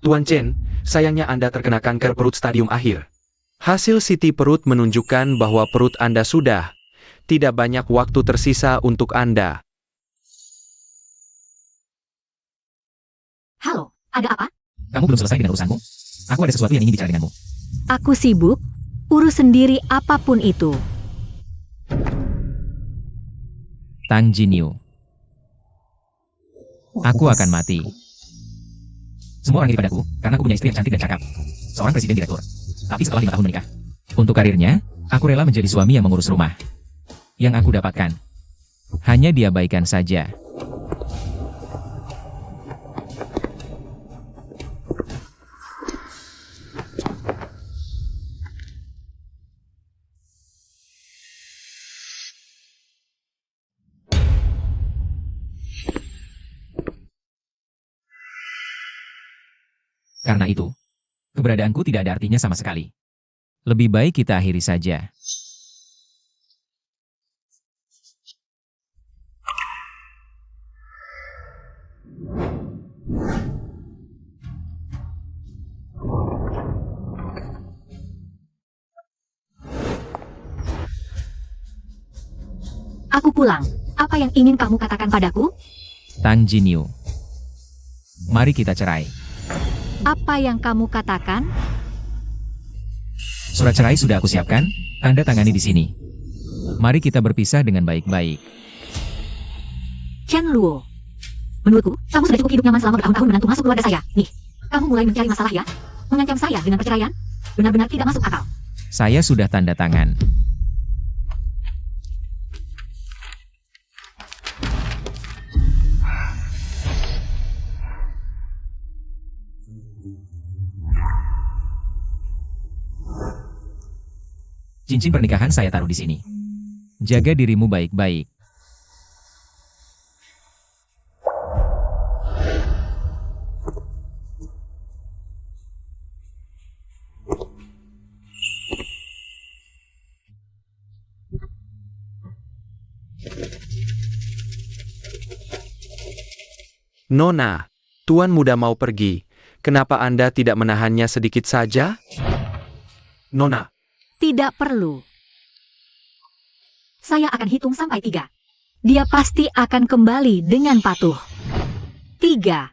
Tuan Chen, sayangnya Anda terkena kanker perut stadium akhir. Hasil CT perut menunjukkan bahwa perut Anda sudah tidak banyak waktu tersisa untuk Anda. Halo, ada apa? Kamu belum selesai dengan urusanmu? Aku ada sesuatu yang ingin bicara denganmu. Aku sibuk, urus sendiri apapun itu. Tang Jinyu. Aku akan mati. Semua orang iri padaku, karena aku punya istri yang cantik dan cakap. Seorang presiden direktur. Tapi setelah 5 tahun menikah. Untuk karirnya, aku rela menjadi suami yang mengurus rumah. Yang aku dapatkan, hanya diabaikan saja. Karena itu, keberadaanku tidak ada artinya sama sekali. Lebih baik kita akhiri saja. Aku pulang. Apa yang ingin kamu katakan padaku? Tang Jinyu. Mari kita cerai. Apa yang kamu katakan? Surat cerai sudah aku siapkan, tanda tangani di sini. Mari kita berpisah dengan baik-baik. Chen Luo. Menurutku, kamu sudah cukup hidup nyaman selama bertahun-tahun menantu masuk keluarga saya. Nih, kamu mulai mencari masalah ya? Mengancam saya dengan perceraian? Benar-benar tidak masuk akal. Saya sudah tanda tangan. Cincin pernikahan saya taruh di sini. Jaga dirimu baik-baik. Nona, Tuan muda mau pergi. Kenapa Anda tidak menahannya sedikit saja? Nona. Tidak perlu. Saya akan hitung sampai 3. Dia pasti akan kembali dengan patuh. 3,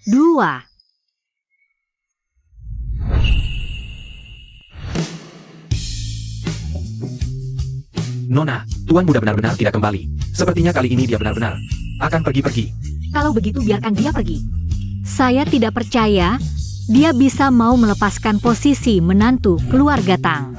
2. Nona, Tuan muda benar-benar tidak kembali. Sepertinya kali ini dia benar-benar akan pergi-pergi. Kalau begitu biarkan dia pergi. Saya tidak percaya dia bisa mau melepaskan posisi menantu keluarga Tang.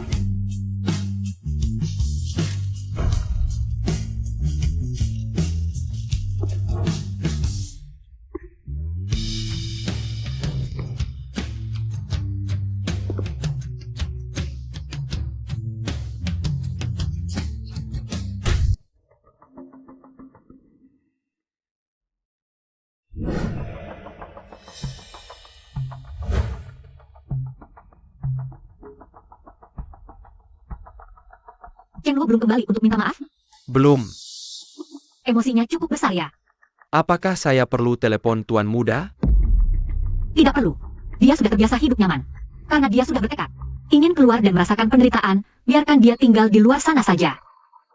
Chen Luo belum kembali untuk minta maaf? Belum. Emosinya cukup besar ya? Apakah saya perlu telepon Tuan muda? Tidak perlu. Dia sudah terbiasa hidup nyaman. Karena dia sudah bertekad ingin keluar dan merasakan penderitaan, biarkan dia tinggal di luar sana saja.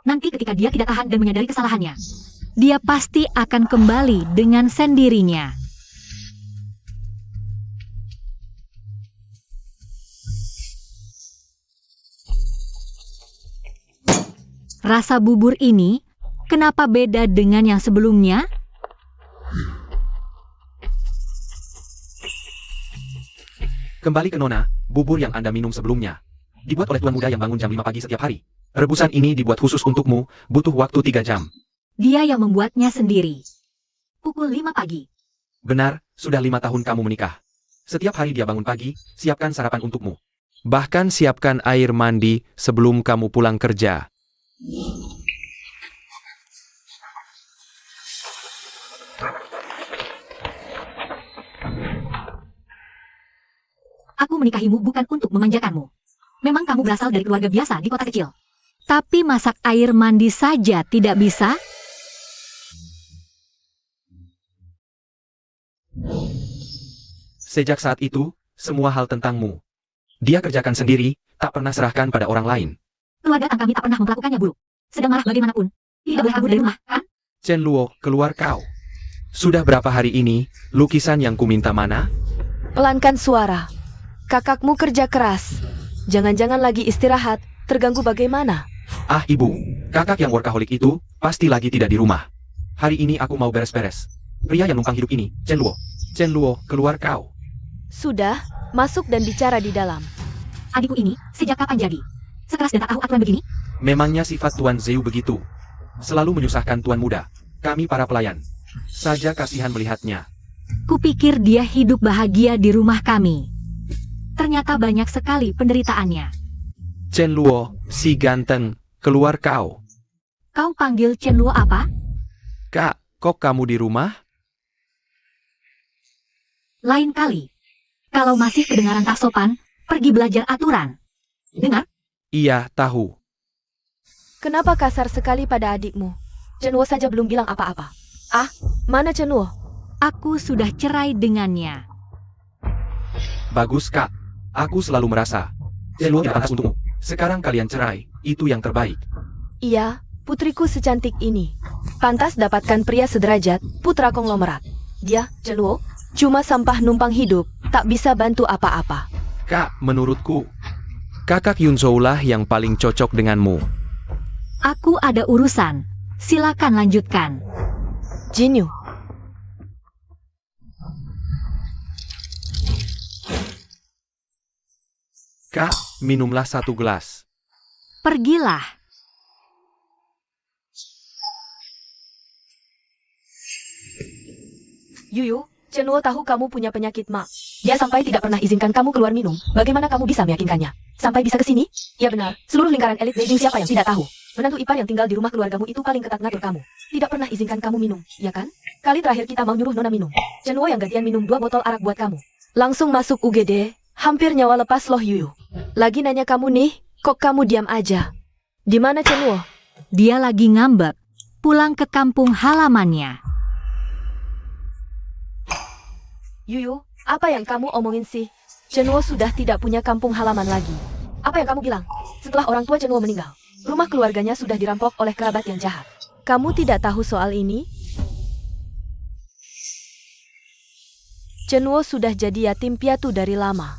Nanti ketika dia tidak tahan dan menyadari kesalahannya, dia pasti akan kembali dengan sendirinya. Rasa bubur ini, kenapa beda dengan yang sebelumnya? Kembali ke Nona, bubur yang Anda minum sebelumnya dibuat oleh Tuan muda yang bangun jam 5 pagi setiap hari. Rebusan ini dibuat khusus untukmu, butuh waktu 3 jam. Dia yang membuatnya sendiri. Pukul 5 pagi. Benar, sudah 5 tahun kamu menikah. Setiap hari dia bangun pagi, siapkan sarapan untukmu. Bahkan siapkan air mandi sebelum kamu pulang kerja. Aku menikahimu bukan untuk memanjakanmu. Memang kamu berasal dari keluarga biasa di kota kecil. Tapi masak air mandi saja tidak bisa? Sejak saat itu, semua hal tentangmu dia kerjakan sendiri, tak pernah serahkan pada orang lain. Keluarga Tang kami tak pernah memperlakukannya buruk. Sedang marah bagaimanapun. Tidak boleh kabur dari rumah, kan? Chen Luo, keluar kau. Sudah berapa hari ini, lukisan yang kuminta mana? Pelankan suara. Kakakmu kerja keras. Jangan-jangan lagi istirahat, terganggu bagaimana? Ah ibu, kakak yang workaholic itu, pasti lagi tidak di rumah. Hari ini aku mau beres-beres. Pria yang numpang hidup ini, Chen Luo. Chen Luo, keluar kau. Sudah, masuk dan bicara di dalam. Adikku ini, sejak kapan jadi? Sekeras dan tak tahu aturan begini? Memangnya sifat Tuan Zhou begitu. Selalu menyusahkan tuan muda. Kami para pelayan saja kasihan melihatnya. Kupikir dia hidup bahagia di rumah kami. Ternyata banyak sekali penderitaannya. Chen Luo, si ganteng, keluar kau. Kau panggil Chen Luo apa? Kak, kok kamu di rumah? Lain kali. Kalau masih kedengaran tak sopan, pergi belajar aturan. Dengar? Iya, tahu. Kenapa kasar sekali pada adikmu? Cenwo saja belum bilang apa-apa. Ah, mana Cenwo? Aku sudah cerai dengannya. Bagus kak, aku selalu merasa Chen Luo tidak pantas untukmu. Sekarang kalian cerai, itu yang terbaik. Iya, putriku secantik ini. Pantas dapatkan pria sederajat, putra konglomerat. Dia, Cenwo, cuma sampah numpang hidup, tak bisa bantu apa-apa. Kak, menurutku, kakak Yunzhou lah yang paling cocok denganmu. Aku ada urusan. Silakan lanjutkan. Jinyu, Kak, minumlah satu gelas. Pergilah. Yuyu, Cenwo tahu kamu punya penyakit ma. Dia sampai tidak pernah izinkan kamu keluar minum. Bagaimana kamu bisa meyakinkannya? Sampai bisa ke sini? Ya benar, seluruh lingkaran elit Beijing siapa yang tidak tahu? Menantu ipar yang tinggal di rumah keluargamu itu paling ketat ngatur kamu. Tidak pernah izinkan kamu minum, ya kan? Kali terakhir kita mau nyuruh Nona minum. Cenwo yang gantian minum 2 botol arak buat kamu. Langsung masuk UGD, hampir nyawa lepas loh Yuyu. Lagi nanya kamu nih, kok kamu diam aja? Di mana Cenwo? Dia lagi ngambek. Pulang ke kampung halamannya. Yuyu, apa yang kamu omongin sih? Cenwo sudah tidak punya kampung halaman lagi. Apa yang kamu bilang? Setelah orang tua Cenwo meninggal, rumah keluarganya sudah dirampok oleh kerabat yang jahat. Kamu tidak tahu soal ini? Cenwo sudah jadi yatim piatu dari lama.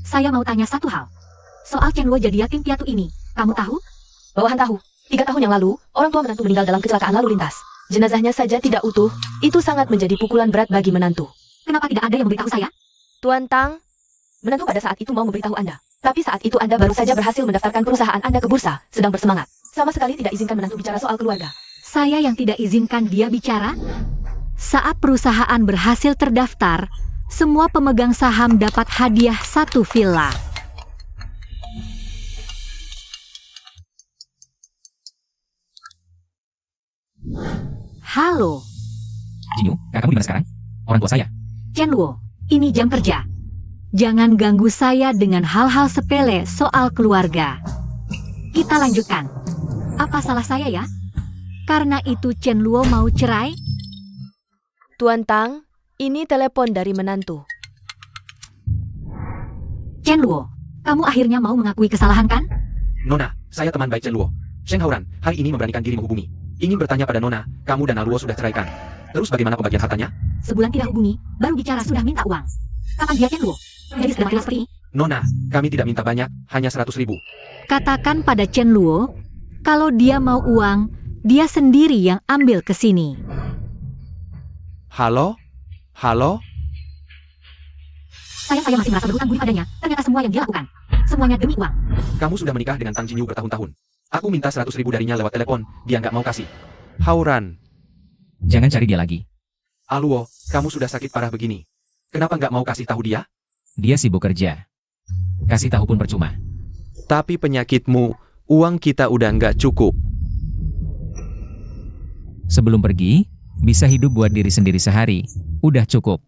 Saya mau tanya satu hal. Soal Chen Luo jadi yatim piatu ini, kamu tahu? Bawahan tahu, 3 tahun yang lalu, orang tua menantu meninggal dalam kecelakaan lalu lintas. Jenazahnya saja tidak utuh, itu sangat menjadi pukulan berat bagi menantu. Kenapa tidak ada yang memberitahu saya? Tuan Tang, menantu pada saat itu mau memberitahu Anda. Tapi saat itu Anda baru saja berhasil mendaftarkan perusahaan Anda ke bursa, sedang bersemangat. Sama sekali tidak izinkan menantu bicara soal keluarga. Saya yang tidak izinkan dia bicara? Saat perusahaan berhasil terdaftar, semua pemegang saham dapat hadiah 1 villa. Halo, Jinyu, kakakmu di mana sekarang? Orang tua saya. Chen Luo, ini jam kerja. Jangan ganggu saya dengan hal-hal sepele soal keluarga. Kita lanjutkan. Apa salah saya ya? Karena itu Chen Luo mau cerai? Tuan Tang, ini telepon dari menantu. Chen Luo, kamu akhirnya mau mengakui kesalahan kan? Nona, saya teman baik Chen Luo. Sheng Hauran, hari ini memberanikan diri menghubungi. Ingin bertanya pada Nona, kamu dan Aluo sudah ceraikan. Terus bagaimana pembagian hartanya? Sebulan tidak hubungi, baru bicara sudah minta uang. Kapan dia Chen Luo? Jadi sedang adil seperti ini? Nona, kami tidak minta banyak, hanya 100.000. Katakan pada Chen Luo, kalau dia mau uang, dia sendiri yang ambil ke sini. Halo? Halo? Saya masih merasa berhutang budi padanya, ternyata semua yang dia lakukan. Semuanya demi uang. Kamu sudah menikah dengan Tang Jinyu bertahun-tahun. Aku minta 100.000 darinya lewat telepon, dia nggak mau kasih. Hauran. Jangan cari dia lagi. Aluo, kamu sudah sakit parah begini. Kenapa nggak mau kasih tahu dia? Dia sibuk kerja. Kasih tahu pun percuma. Tapi penyakitmu, uang kita udah nggak cukup. Sebelum pergi, bisa hidup buat diri sendiri sehari. Udah cukup.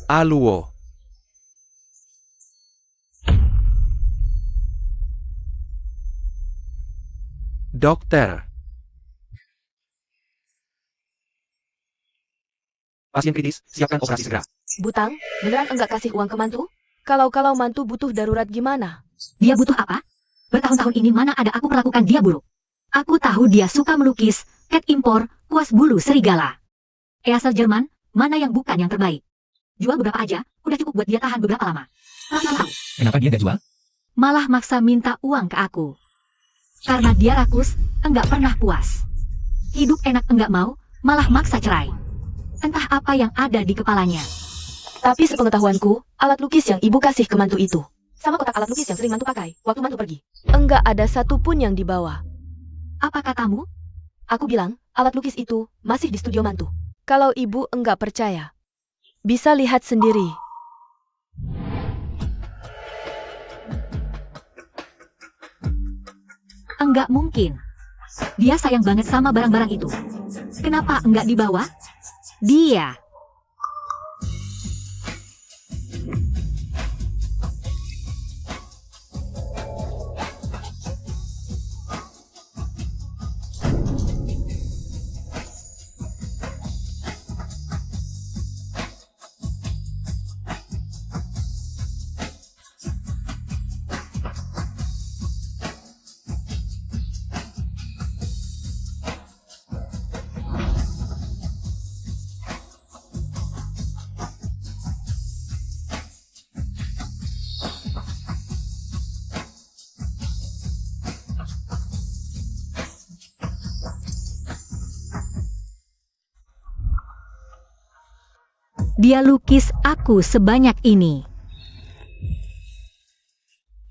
Aluo. Dokter. Pasien kritis, siapkan operasi segera. Butang, beneran enggak kasih uang ke mantu? Kalau mantu butuh darurat gimana? Dia butuh apa? Bertahun-tahun ini mana ada aku perlakukan dia buruk. Aku tahu dia suka melukis, cat impor, kuas bulu serigala. Asal Jerman, mana yang bukan yang terbaik. Jual beberapa aja, udah cukup buat dia tahan beberapa lama. Tahu. Kenapa dia gak jual? Malah maksa minta uang ke aku. Karena dia rakus, enggak pernah puas. Hidup enak enggak mau, malah maksa cerai. Entah apa yang ada di kepalanya. Tapi sepengetahuanku, alat lukis yang ibu kasih ke mantu itu, sama kotak alat lukis yang sering mantu pakai waktu mantu pergi, enggak ada satupun yang dibawa. Apa katamu? Aku bilang, alat lukis itu masih di studio mantu. Kalau ibu enggak percaya, bisa lihat sendiri. Enggak mungkin. Dia sayang banget sama barang-barang itu. Kenapa enggak dibawa? Dia. Dia lukis aku sebanyak ini.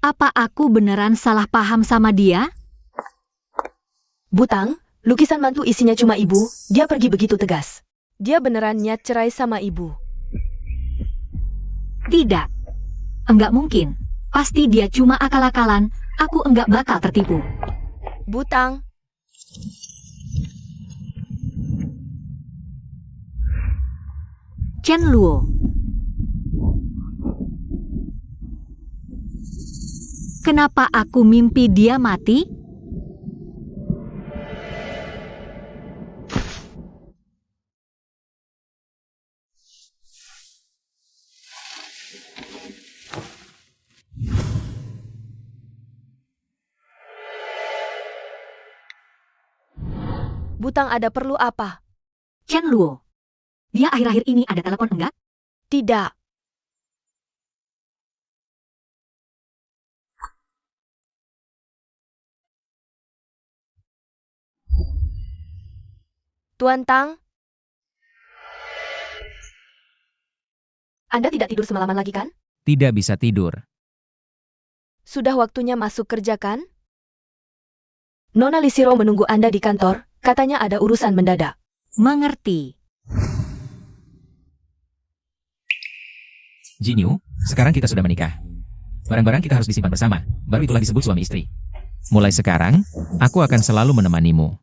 Apa aku beneran salah paham sama dia? Butang, lukisan mantu isinya cuma ibu, dia pergi begitu tegas. Dia beneran niat cerai sama ibu. Tidak. Enggak mungkin. Pasti dia cuma akal-akalan, aku enggak bakal tertipu. Butang, Chen Luo. Kenapa aku mimpi dia mati? Butang ada perlu apa? Chen Luo. Dia akhir-akhir ini ada telepon enggak? Tidak. Tuan Tang, Anda tidak tidur semalaman lagi kan? Tidak bisa tidur. Sudah waktunya masuk kerja kan? Nona Lisiro menunggu Anda di kantor, katanya ada urusan mendadak. Mengerti. Jinyu, sekarang kita sudah menikah. Barang-barang kita harus disimpan bersama, baru itulah disebut suami istri. Mulai sekarang, aku akan selalu menemanimu.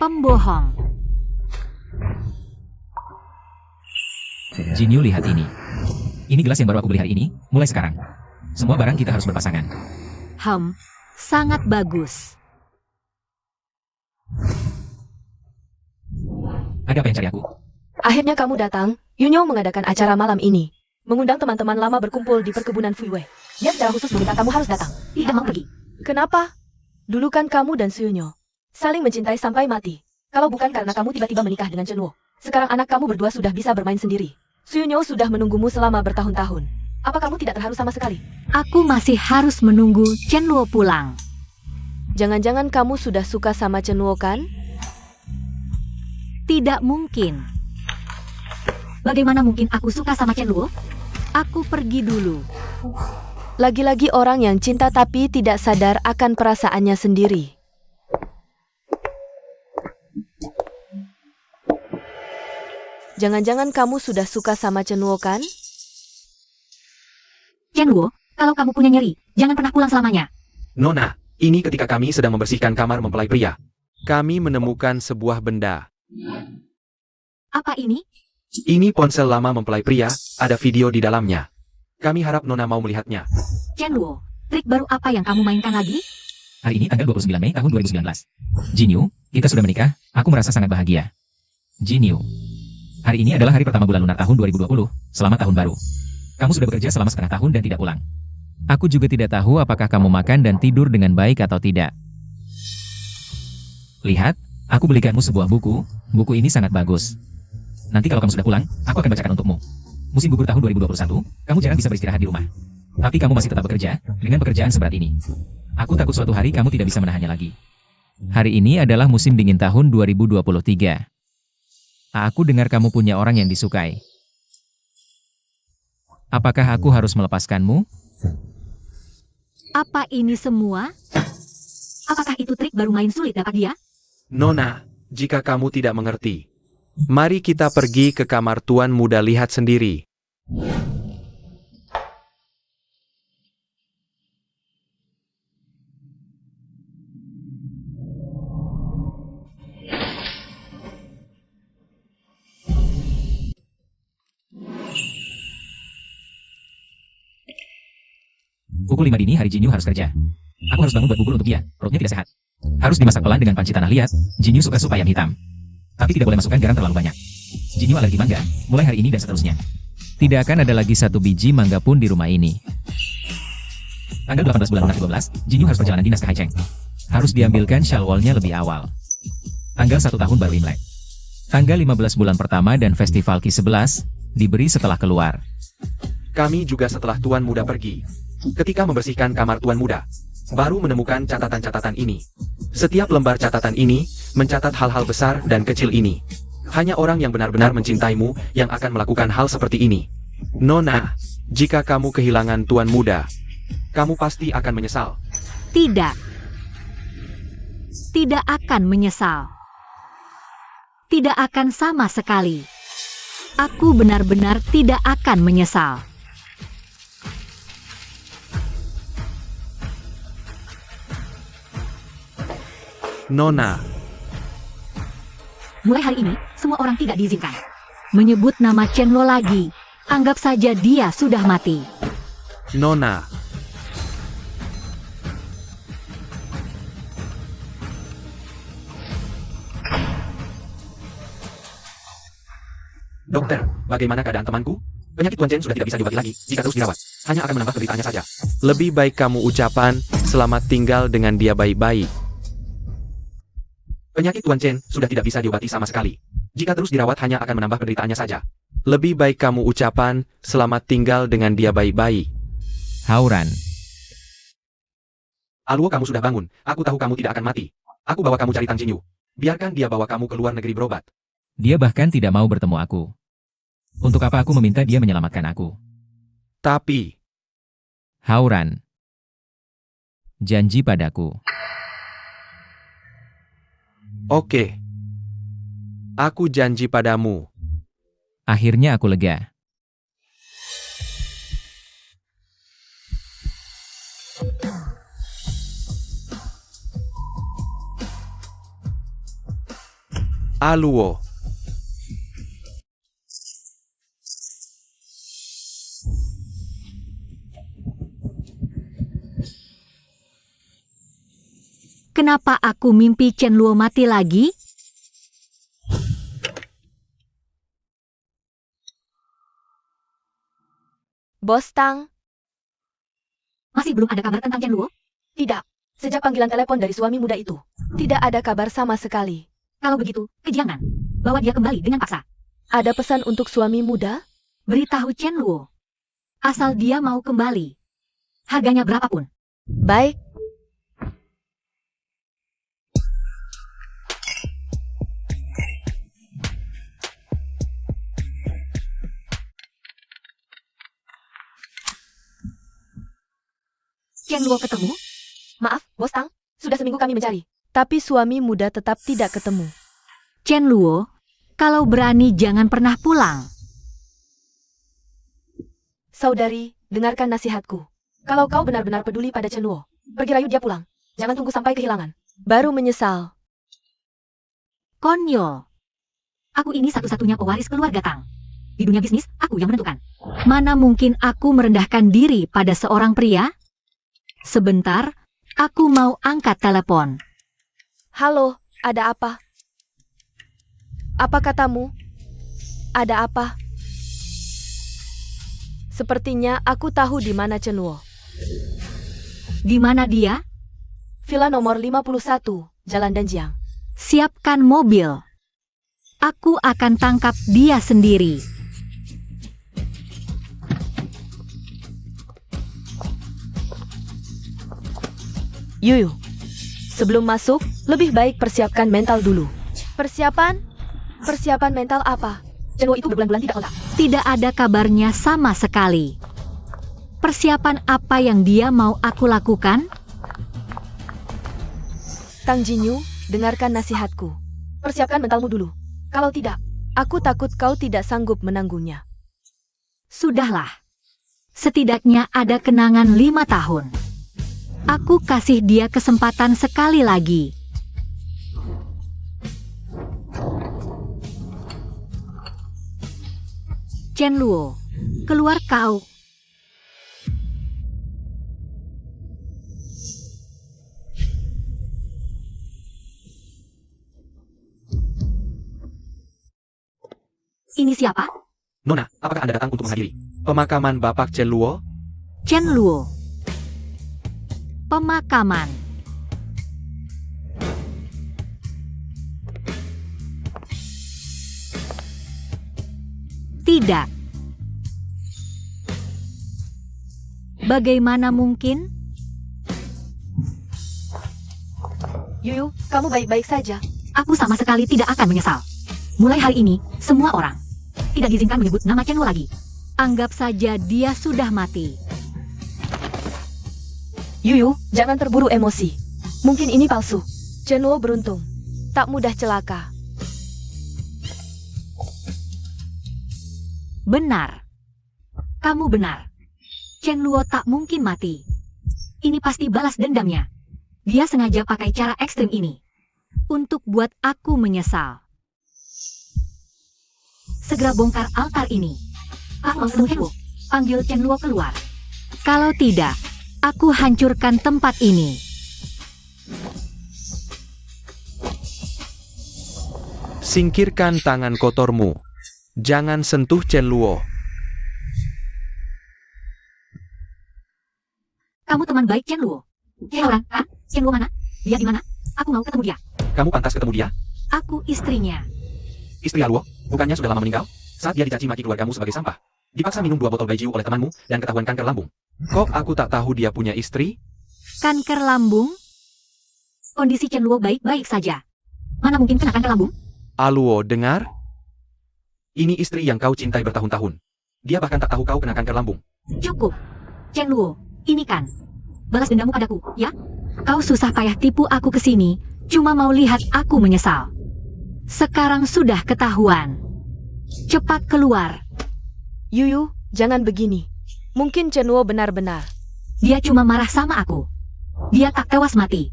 Pembohong. Jinyu, lihat ini. Ini gelas yang baru aku beli hari ini, mulai sekarang. Semua barang kita harus berpasangan. Sangat bagus. Ada apa yang cari aku? Akhirnya kamu datang, Yunyo mengadakan acara malam ini. Mengundang teman-teman lama berkumpul di perkebunan Fuiwei. Dia secara khusus meminta kamu harus datang. Tidak mau pergi. Kenapa? Dulu kan kamu dan Suyunyo saling mencintai sampai mati. Kalau bukan karena kamu tiba-tiba menikah dengan Chenwo, sekarang anak kamu berdua sudah bisa bermain sendiri. Suyunyo sudah menunggumu selama bertahun-tahun. Apa kamu tidak terharu sama sekali? Aku masih harus menunggu Chen Luo pulang. Jangan-jangan kamu sudah suka sama Chenwo kan? Tidak mungkin. Bagaimana mungkin aku suka sama Chen Luo? Aku pergi dulu. Lagi-lagi orang yang cinta tapi tidak sadar akan perasaannya sendiri. Jangan-jangan kamu sudah suka sama Chenwo kan? Chen Luo, kalau kamu punya nyeri, jangan pernah pulang selamanya. Nona, ini ketika kami sedang membersihkan kamar mempelai pria. Kami menemukan sebuah benda. Apa ini? Ini ponsel lama mempelai pria, ada video di dalamnya. Kami harap Nona mau melihatnya. Chen Luo, trik baru apa yang kamu mainkan lagi? Hari ini tanggal 29 Mei tahun 2019. Jinyu, kita sudah menikah, aku merasa sangat bahagia. Jinyu, hari ini adalah hari pertama bulan lunar tahun 2020, selamat tahun baru. Kamu sudah bekerja selama setengah tahun dan tidak pulang. Aku juga tidak tahu apakah kamu makan dan tidur dengan baik atau tidak. Lihat, aku belikanmu sebuah buku, buku ini sangat bagus. Nanti kalau kamu sudah pulang, aku akan bacakan untukmu. Musim gugur tahun 2021, kamu jarang bisa beristirahat di rumah. Tapi kamu masih tetap bekerja, dengan pekerjaan seberat ini. Aku takut suatu hari kamu tidak bisa menahannya lagi. Hari ini adalah musim dingin tahun 2023. Aku dengar kamu punya orang yang disukai. Apakah aku harus melepaskanmu? Apa ini semua? Apakah itu trik baru main sulit dapat dia? Nona, jika kamu tidak mengerti, mari kita pergi ke kamar Tuan Muda lihat sendiri. Pukul 5 dini hari Jinyu harus kerja. Aku harus bangun buat bubur untuk dia, perutnya tidak sehat. Harus dimasak pelan dengan panci tanah liat. Jinyu suka sup ayam hitam. Tapi tidak boleh masukkan garam terlalu banyak. Jinyu alergi mangga, mulai hari ini dan seterusnya. Tidak akan ada lagi satu biji mangga pun di rumah ini. Tanggal 18 bulan lunar 12, Jinyu harus perjalanan dinas ke Haicheng. Harus diambilkan shawwalnya lebih awal. Tanggal 1 tahun baru Imlek. Tanggal 15 bulan pertama dan festival Ki-11, diberi setelah keluar. Kami juga setelah Tuan Muda pergi. Ketika membersihkan kamar Tuan Muda, baru menemukan catatan-catatan ini. Setiap lembar catatan ini, mencatat hal-hal besar dan kecil ini. Hanya orang yang benar-benar mencintaimu, yang akan melakukan hal seperti ini. Nona, jika kamu kehilangan Tuan Muda, kamu pasti akan menyesal. Tidak. Tidak akan menyesal. Tidak akan sama sekali. Aku benar-benar tidak akan menyesal. Nona, Mulai hari ini, semua orang tidak diizinkan menyebut nama Chen Luo lagi. Anggap saja dia sudah mati. Nona. Dokter, bagaimana keadaan temanku? Penyakit Tuan Chen sudah tidak bisa diobati lagi, jika terus dirawat. Hanya akan menambah penderitaannya saja. Lebih baik kamu ucapan, selamat tinggal dengan dia baik-baik. Penyakit Tuan Chen sudah tidak bisa diobati sama sekali. Jika terus dirawat hanya akan menambah penderitaannya saja. Lebih baik kamu ucapan, selamat tinggal dengan dia baik-baik. Hauran. Aluo, kamu sudah bangun. Aku tahu kamu tidak akan mati. Aku bawa kamu cari Tang Jinyu. Biarkan dia bawa kamu ke luar negeri berobat. Dia bahkan tidak mau bertemu aku. Untuk apa aku meminta dia menyelamatkan aku? Tapi, Hauran. Janji padaku. oke. Aku janji padamu. Akhirnya aku lega. Aluo. Kenapa aku mimpi Chen Luo mati lagi? Bos Tang, Masih belum ada kabar tentang Chen Luo? tidak. Sejak panggilan telepon dari suami muda itu, tidak ada kabar sama sekali. Kalau begitu, jangan. Bawa dia kembali dengan paksa. Ada pesan untuk suami muda? Beritahu Chen Luo. Asal dia mau kembali. Harganya berapapun. Baik. Chen Luo ketemu? Maaf, Bos Tang. Sudah seminggu kami mencari. Tapi suami muda tetap tidak ketemu. Chen Luo, kalau berani jangan pernah pulang. Saudari, dengarkan nasihatku. Kalau kau benar-benar peduli pada Chen Luo, pergi rayu dia pulang. Jangan tunggu sampai kehilangan. Baru menyesal. Konyol. Aku ini satu-satunya pewaris keluarga Tang. Di dunia bisnis, aku yang menentukan. Mana mungkin aku merendahkan diri pada seorang pria? Sebentar, aku mau angkat telepon. Halo, ada apa? Apa katamu? Ada apa? Sepertinya aku tahu di mana Chen Luo. Di mana dia? Villa nomor 51, Jalan Danjiang. Siapkan mobil. Aku akan tangkap dia sendiri. Yuyu, sebelum masuk, lebih baik persiapkan mental dulu. Persiapan? Persiapan mental apa? Chen Luo itu berbulan-bulan tidak kontak. Tidak ada kabarnya sama sekali. Persiapan apa yang dia mau aku lakukan? Tang Jinyu, dengarkan nasihatku. Persiapkan mentalmu dulu. Kalau tidak, aku takut kau tidak sanggup menanggungnya. Sudahlah. Setidaknya ada kenangan 5 tahun. Aku kasih dia kesempatan sekali lagi. Chen Luo, keluar kau. Ini siapa? Nona, apakah Anda datang untuk menghadiri pemakaman Bapak Chen Luo? Chen Luo. Pemakaman. Tidak. Bagaimana mungkin? Yuyu, kamu baik-baik saja. Aku sama sekali tidak akan menyesal. Mulai hari ini, semua orang tidak diizinkan menyebut nama Chen Luo lagi. Anggap saja dia sudah mati. Yuyu, jangan terburu emosi. Mungkin ini palsu. Chen Luo beruntung. Tak mudah celaka. Benar. Kamu benar. Chen Luo tak mungkin mati. Ini pasti balas dendamnya. Dia sengaja pakai cara ekstrim ini untuk buat aku menyesal. Segera bongkar altar ini. Aku mau ketemu Chen Luo. Panggil Chen Luo keluar. Kalau tidak, aku hancurkan tempat ini. Singkirkan tangan kotormu. Jangan sentuh Chen Luo. Kamu teman baik Chen Luo. Orang, Chen Luo mana? Dia di mana? Aku mau ketemu dia. Kamu pantas ketemu dia? Aku istrinya. Istri Luo, bukannya sudah lama meninggal? Saat dia dicaci maki keluargamu sebagai sampah. Dipaksa minum 2 botol baijiu oleh temanmu dan ketahuan kanker lambung. Kok aku tak tahu dia punya istri? Kanker lambung? Kondisi Chen Luo baik-baik saja. Mana mungkin kena kanker lambung? Luo, dengar? Ini istri yang kau cintai bertahun-tahun. Dia bahkan tak tahu kau kena kanker lambung. Cukup. Chen Luo, ini kan balas dendamu padaku, ya? Kau susah payah tipu aku ke sini, cuma mau lihat aku menyesal. Sekarang sudah ketahuan. Cepat keluar. Yuyu, jangan begini. Mungkin Chen Luo benar-benar. Dia cuma marah sama aku. Dia tak tewas mati.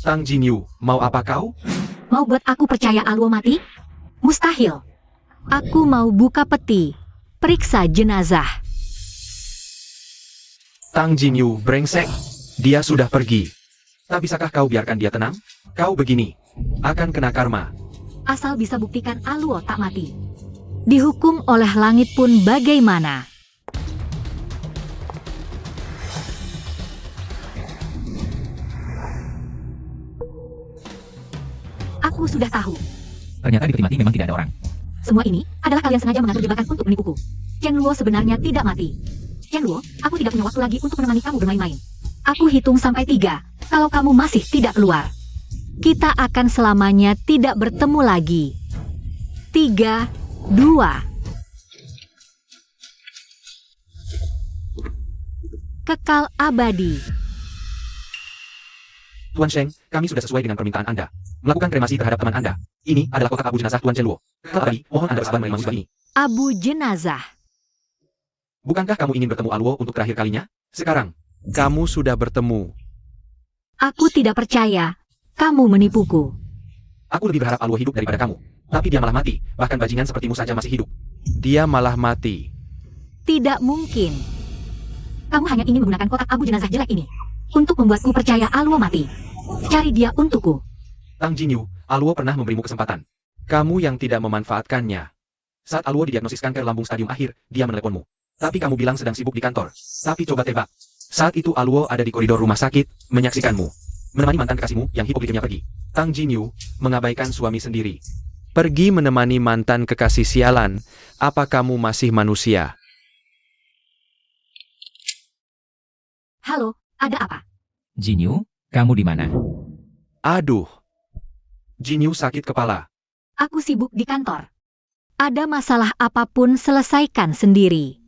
Tang Jinyu, mau apa kau? Mau buat aku percaya Luo mati? Mustahil. Aku mau buka peti. Periksa jenazah. Tang Jinyu, brengsek. Dia sudah pergi. Tak bisakah kau biarkan dia tenang? Kau begini akan kena karma. Asal bisa buktikan Luo tak mati. Dihukum oleh langit pun bagaimana? Aku sudah tahu. Ternyata di peti mati memang tidak ada orang. Semua ini adalah kalian sengaja mengatur jebakan untuk menipuku. Chen Luo sebenarnya tidak mati. Chen Luo, aku tidak punya waktu lagi untuk menemani kamu bermain-main. Aku hitung sampai 3. Kalau kamu masih tidak keluar, kita akan selamanya tidak bertemu lagi. 3, 2. Kekal abadi. Tuan Sheng, kami sudah sesuai dengan permintaan Anda. Melakukan kremasi terhadap teman Anda. Ini adalah kotak abu jenazah Tuan Chen Luo. Kekal abadi, mohon Anda bersabar menerima musibah ini. Abu jenazah. Bukankah kamu ingin bertemu Luo untuk terakhir kalinya? Sekarang, kamu sudah bertemu. Aku tidak percaya. Kamu menipuku. Aku lebih berharap Luo hidup daripada kamu. Tapi dia malah mati, bahkan bajingan sepertimu saja masih hidup. Dia malah mati. Tidak mungkin. Kamu hanya ingin menggunakan kotak abu jenazah jelek ini untuk membuatku percaya Aluo mati. Cari dia untukku. Tang Jinyu, Aluo pernah memberimu kesempatan. Kamu yang tidak memanfaatkannya. Saat Aluo didiagnosis kanker lambung stadium akhir, dia meneleponmu. Tapi kamu bilang sedang sibuk di kantor. Tapi coba tebak. Saat itu Aluo ada di koridor rumah sakit, menyaksikanmu. Menemani mantan kekasihmu yang hipoglikemia pergi. Tang Jinyu mengabaikan suami sendiri. Pergi menemani mantan kekasih sialan. Apa kamu masih manusia? Halo, ada apa? Jinyu, kamu di mana? Aduh. Jinyu sakit kepala. Aku sibuk di kantor. Ada masalah apapun selesaikan sendiri.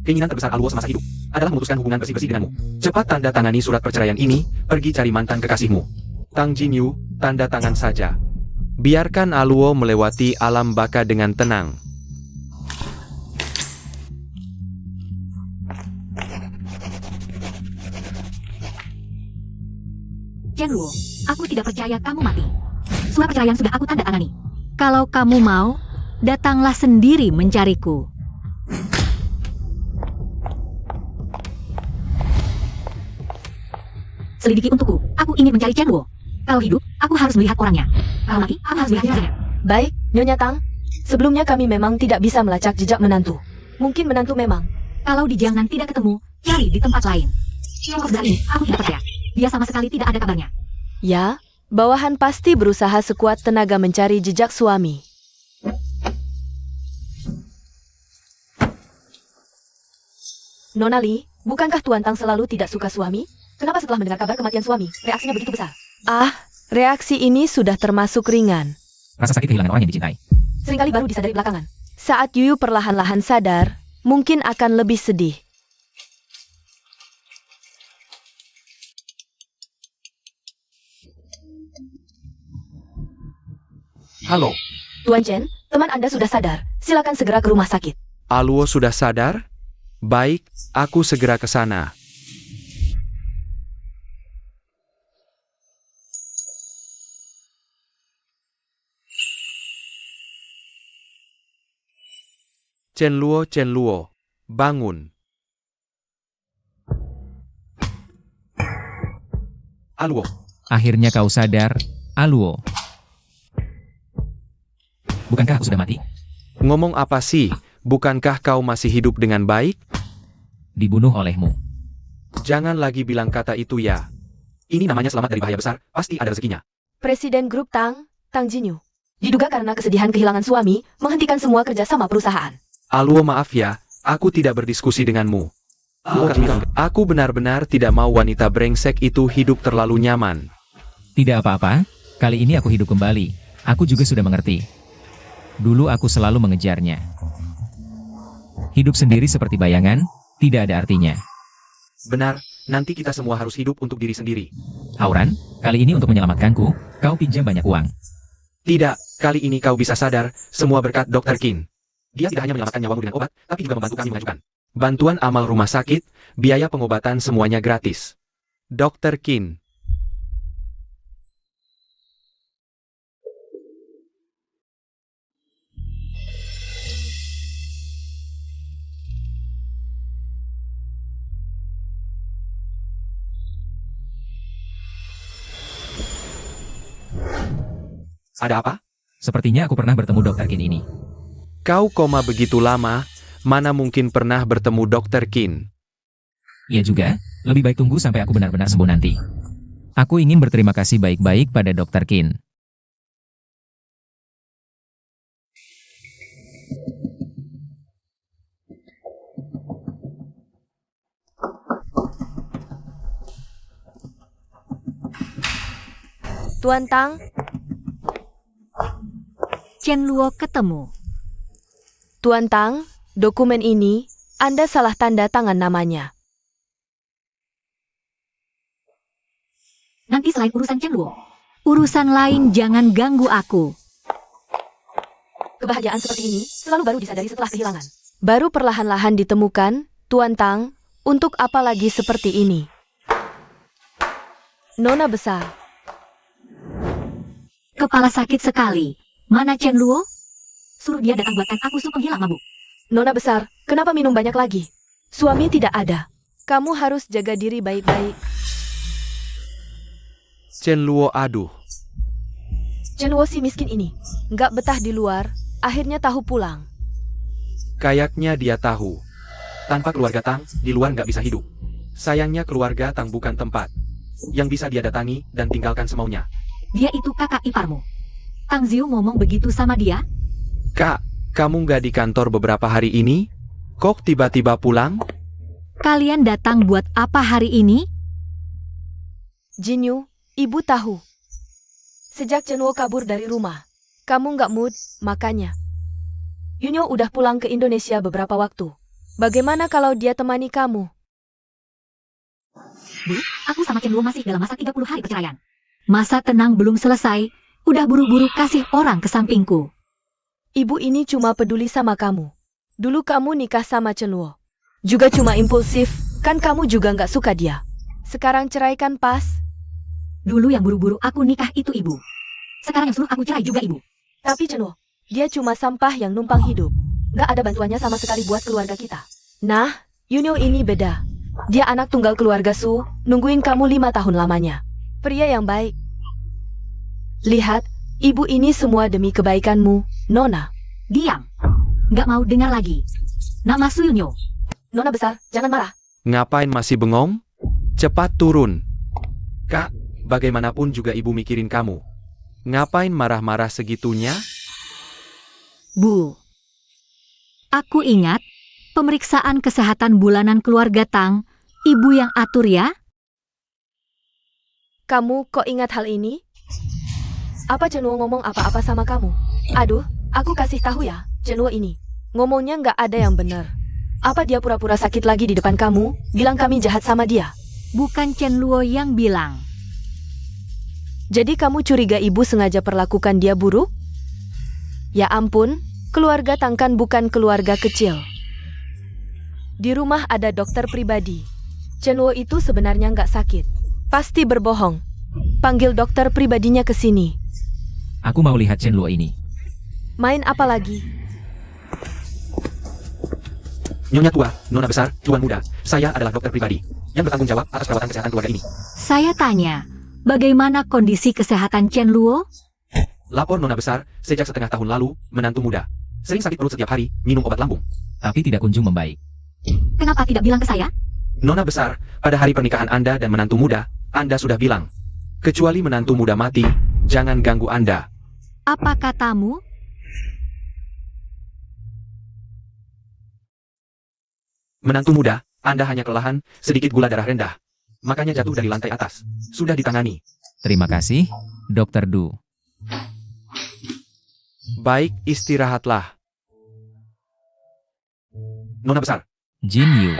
Keinginan terbesar Aluo semasa hidup adalah memutuskan hubungan bersih-bersih denganmu. Cepat tanda tangani surat perceraian ini, pergi cari mantan kekasihmu. Tang Jinyu, tanda tangan saja. Biarkan Aluo melewati alam baka dengan tenang. Chenluo, aku tidak percaya kamu mati. Surat perceraian sudah aku tanda tangani. Kalau kamu mau, datanglah sendiri mencariku. Selidiki untukku. Aku ingin mencari Chenluo. Kalau hidup, aku harus melihat orangnya. Kalau mati, aku harus melihat jenazahnya. Baik, Nyonya Tang. Sebelumnya kami memang tidak bisa melacak jejak menantu. Mungkin menantu memang. Kalau di Jiangnan tidak ketemu, cari di tempat lain. Tiongkok ini, aku tidak percaya. Dia sama sekali tidak ada kabarnya. Ya, bawahan pasti berusaha sekuat tenaga mencari jejak suami. Nona Li, bukankah Tuan Tang selalu tidak suka suami? Kenapa setelah mendengar kabar kematian suami, reaksinya begitu besar? Ah, reaksi ini sudah termasuk ringan. Rasa sakit kehilangan orang yang dicintai. Seringkali baru disadari belakangan. Saat Yuyu perlahan-lahan sadar, mungkin akan lebih sedih. Halo. Tuan Chen, teman Anda sudah sadar. Silakan segera ke rumah sakit. Aluo sudah sadar? Baik, aku segera ke sana. Chenluo, bangun. Aluo, Akhirnya kau sadar, Aluo. Bukankah aku sudah mati? ngomong apa sih? Bukankah kau masih hidup dengan baik? Dibunuh olehmu. Jangan lagi bilang kata itu ya. Ini namanya selamat dari bahaya besar, pasti ada rezekinya. Presiden grup Tang, Tang Jinyu. Diduga karena kesedihan kehilangan suami, menghentikan semua kerjasama perusahaan. Aluo maaf ya, aku tidak berdiskusi denganmu. Aku benar-benar tidak mau wanita brengsek itu hidup terlalu nyaman. Tidak apa-apa, kali ini aku hidup kembali. Aku juga sudah mengerti. Dulu aku selalu mengejarnya. Hidup sendiri seperti bayangan, tidak ada artinya. Benar, nanti kita semua harus hidup untuk diri sendiri. Hauran, kali ini untuk menyelamatkanku, kau pinjam banyak uang. Tidak, kali ini kau bisa sadar, semua berkat Dr. Qin. Dia tidak hanya menyelamatkan nyawamu dengan obat, tapi juga membantu kami mengajukan bantuan amal rumah sakit, biaya pengobatan semuanya gratis. Dr. Qin. Ada apa? Sepertinya aku pernah bertemu Dr. Qin ini. Kau koma begitu lama, mana mungkin pernah bertemu Dr. Qin? Iya juga, lebih baik tunggu sampai aku benar-benar sembuh nanti. Aku ingin berterima kasih baik-baik pada Dr. Qin. Tuan Tang, Chenluo ketemu. Tuan Tang, dokumen ini, Anda salah tanda tangan namanya. Nanti selain urusan Chenluo, urusan lain jangan ganggu aku. Kebahagiaan seperti ini selalu baru disadari setelah kehilangan. Baru perlahan-lahan ditemukan, Tuan Tang, untuk apa lagi seperti ini? Nona besar. Kepala sakit sekali. Mana Chen Luo? Suruh dia datang buatkan aku sup penghilang mabuk. Nona besar, kenapa minum banyak lagi? Suami tidak ada. Kamu harus jaga diri baik-baik. Chen Luo aduh. Chen Luo si miskin ini, nggak betah di luar, akhirnya tahu pulang. Kayaknya dia tahu. Tanpa keluarga Tang, di luar nggak bisa hidup. Sayangnya keluarga Tang bukan tempat yang bisa dia datangi dan tinggalkan semaunya. Dia itu kakak iparmu. Tang Ziu ngomong begitu sama dia? Kak, kamu nggak di kantor beberapa hari ini? Kok tiba-tiba pulang? Kalian datang buat apa hari ini? Jinyu, ibu tahu. Sejak Chen Luo kabur dari rumah, kamu nggak mood, makanya. Yunyo udah pulang ke Indonesia beberapa waktu. Bagaimana kalau dia temani kamu? Bu, aku sama Chen Luo masih dalam masa 30 hari perceraian. Masa tenang belum selesai, udah buru-buru kasih orang ke sampingku. Ibu ini cuma peduli sama kamu. Dulu kamu nikah sama Chen Luo. Juga cuma impulsif, kan kamu juga nggak suka dia. Sekarang ceraikan pas. Dulu yang buru-buru aku nikah itu ibu. Sekarang yang suruh aku cerai juga ibu. Tapi Chen Luo, dia cuma sampah yang numpang hidup. Nggak ada bantuannya sama sekali buat keluarga kita. Nah, Yunyo ini beda. Dia anak tunggal keluarga Su, nungguin kamu 5 tahun lamanya. Pria yang baik. Lihat, ibu ini semua demi kebaikanmu, Nona. Diam. Nggak mau dengar lagi. Nama Suyunyo. Nona besar, jangan marah. Ngapain masih bengong? Cepat turun. Kak, bagaimanapun juga ibu mikirin kamu. Ngapain marah-marah segitunya? Bu. Aku ingat, pemeriksaan kesehatan bulanan keluarga Tang, ibu yang atur ya? Kamu kok ingat hal ini? Apa Chen Luo ngomong apa-apa sama kamu? Aduh, aku kasih tahu ya, Chen Luo ini. Ngomongnya nggak ada yang benar. Apa dia pura-pura sakit lagi di depan kamu, bilang kami jahat sama dia? Bukan Chen Luo yang bilang. Jadi kamu curiga ibu sengaja perlakukan dia buruk? Ya ampun, keluarga Tang kan bukan keluarga kecil. Di rumah ada dokter pribadi. Chen Luo itu sebenarnya nggak sakit. Pasti berbohong. Panggil dokter pribadinya ke sini. Aku mau lihat Chen Luo ini. Main apa lagi? Nyonya tua, Nona besar, tuan muda, saya adalah dokter pribadi yang bertanggung jawab atas perawatan kesehatan keluarga ini. Saya tanya, bagaimana kondisi kesehatan Chen Luo? Lapor Nona besar, sejak setengah tahun lalu, menantu muda. Sering sakit perut setiap hari, minum obat lambung. Tapi tidak kunjung membaik. Kenapa tidak bilang ke saya? Nona besar, pada hari pernikahan Anda dan menantu muda, Anda sudah bilang. Kecuali menantu muda mati, jangan ganggu Anda. Apa katamu? Menantu muda, Anda hanya kelelahan, sedikit gula darah rendah. Makanya jatuh dari lantai atas. Sudah ditangani. Terima kasih, Dr. Du. Baik, istirahatlah. Nona besar. Jin Yu.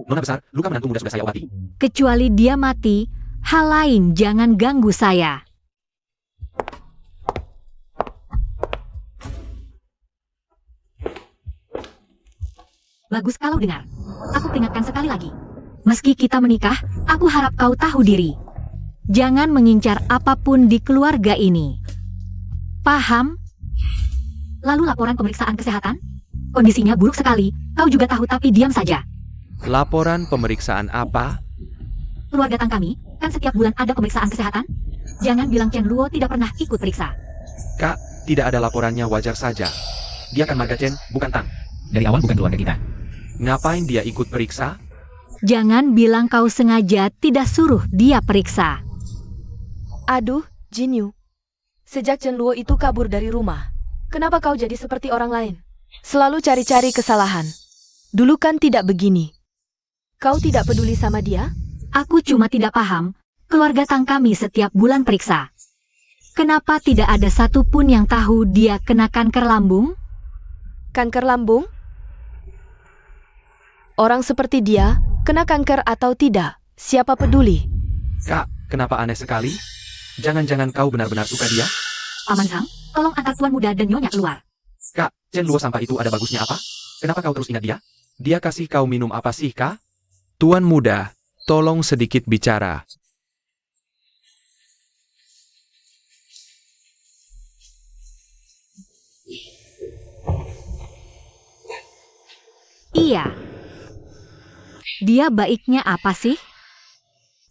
Nona besar, luka menantu muda sudah saya obati. Kecuali dia mati, hal lain jangan ganggu saya. Bagus kalau dengar. Aku peringatkan sekali lagi. Meski kita menikah, aku harap kau tahu diri. Jangan mengincar apapun di keluarga ini. Paham? Lalu laporan pemeriksaan kesehatan? Kondisinya buruk sekali, kau juga tahu tapi diam saja. Laporan pemeriksaan apa? Keluarga Tang kami, kan setiap bulan ada pemeriksaan kesehatan? Jangan bilang Chen Luo tidak pernah ikut periksa. Kak, tidak ada laporannya, wajar saja. Dia kan marga Chen, bukan Tang. Dari awal bukan keluarga kita. Ngapain dia ikut periksa? Jangan bilang kau sengaja tidak suruh dia periksa. Aduh, Jinyu. Sejak Chen Luo itu kabur dari rumah, kenapa kau jadi seperti orang lain? Selalu cari-cari kesalahan. Dulu kan tidak begini. Kau tidak peduli sama dia? Aku cuma tidak paham, keluarga Tang kami setiap bulan periksa. Kenapa tidak ada satupun yang tahu dia kena kanker lambung? Kanker lambung? Orang seperti dia, kena kanker atau tidak, siapa peduli? Kak, kenapa aneh sekali? Jangan-jangan kau benar-benar suka dia? Paman Sang, tolong antar tuan muda dan nyonya keluar. Kak, Chen Luo sampah itu ada bagusnya apa? Kenapa kau terus ingat dia? Dia kasih kau minum apa sih, Kak? Tuan muda, Tolong sedikit bicara. Iya. Dia baiknya apa sih?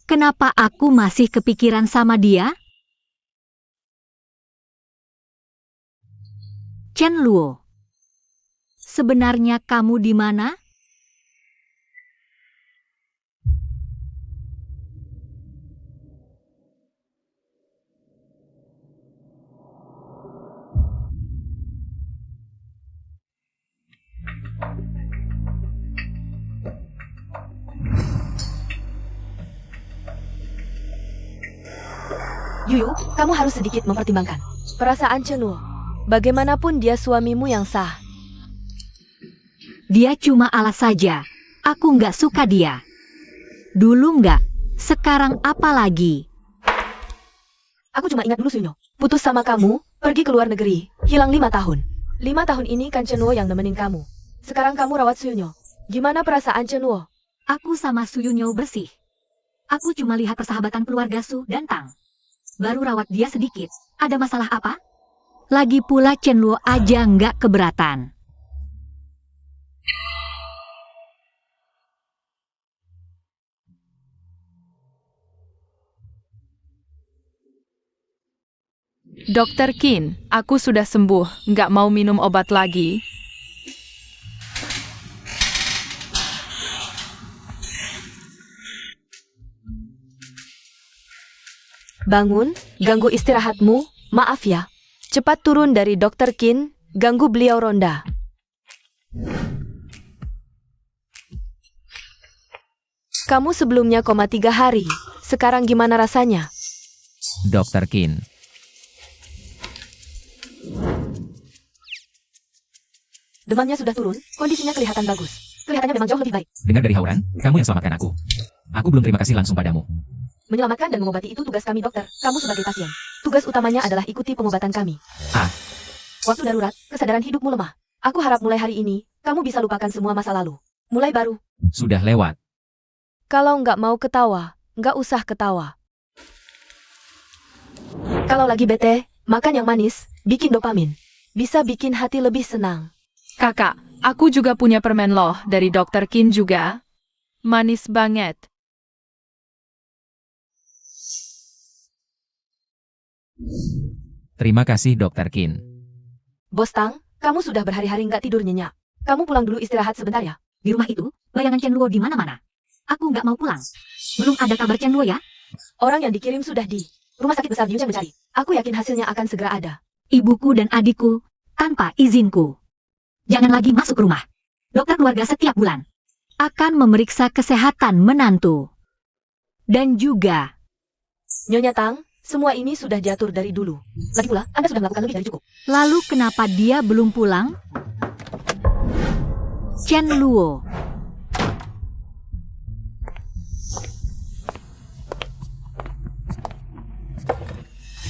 Kenapa aku masih kepikiran sama dia? Chen Luo. Sebenarnya kamu di mana? Yuyu, kamu harus sedikit mempertimbangkan perasaan Chen Luo. Bagaimanapun dia suamimu yang sah. Dia cuma alas saja. Aku nggak suka dia. Dulu nggak, sekarang apa lagi? Aku cuma ingat dulu Sunyo. Putus sama kamu, pergi ke luar negeri, hilang 5 tahun. 5 tahun ini kan Chen Luo yang nemenin kamu. Sekarang kamu rawat Sunyo. Gimana perasaan Chen Luo? Aku sama Suyunyo bersih. Aku cuma lihat persahabatan keluarga Su dan Tang. Baru rawat dia sedikit. Ada masalah apa? Lagi pula Chen Luo aja nggak keberatan. Dokter Qin, aku sudah sembuh, nggak mau minum obat lagi. Bangun, ganggu istirahatmu, maaf ya. Cepat turun dari Dokter Qin, ganggu beliau ronda. Kamu sebelumnya koma 3 hari, sekarang gimana rasanya? Dokter Qin. Demamnya sudah turun, kondisinya kelihatan bagus. Kelihatannya memang jauh lebih baik. Dengar dari Hauran, kamu yang selamatkan aku. Aku belum terima kasih langsung padamu. Menyelamatkan dan mengobati itu tugas kami dokter. Kamu sebagai pasien. Tugas utamanya adalah ikuti pengobatan kami. Ah. Waktu darurat, kesadaran hidupmu lemah. Aku harap mulai hari ini, kamu bisa lupakan semua masa lalu. Mulai baru. Sudah lewat. Kalau nggak mau ketawa, nggak usah ketawa. Kalau lagi bete, makan yang manis, bikin dopamin. Bisa bikin hati lebih senang. Kakak, aku juga punya permen loh dari Dokter Qin juga. Manis banget. Terima kasih Dokter Qin. Bos Tang, kamu sudah berhari-hari nggak tidur nyenyak. Kamu pulang dulu istirahat sebentar ya. Di rumah itu, bayangan Chen Luo di mana-mana. Aku nggak mau pulang. Belum ada kabar Chen Luo ya? Orang yang dikirim sudah di rumah sakit besar Biuchen mencari. Aku yakin hasilnya akan segera ada. Ibuku dan adikku, tanpa izinku. Jangan lagi masuk rumah. Dokter keluarga setiap bulan akan memeriksa kesehatan menantu. Dan juga Nyonya Tang, semua ini sudah diatur dari dulu. Lagi pula, Anda sudah melakukan lebih dari cukup. lalu kenapa dia belum pulang? Chen Luo.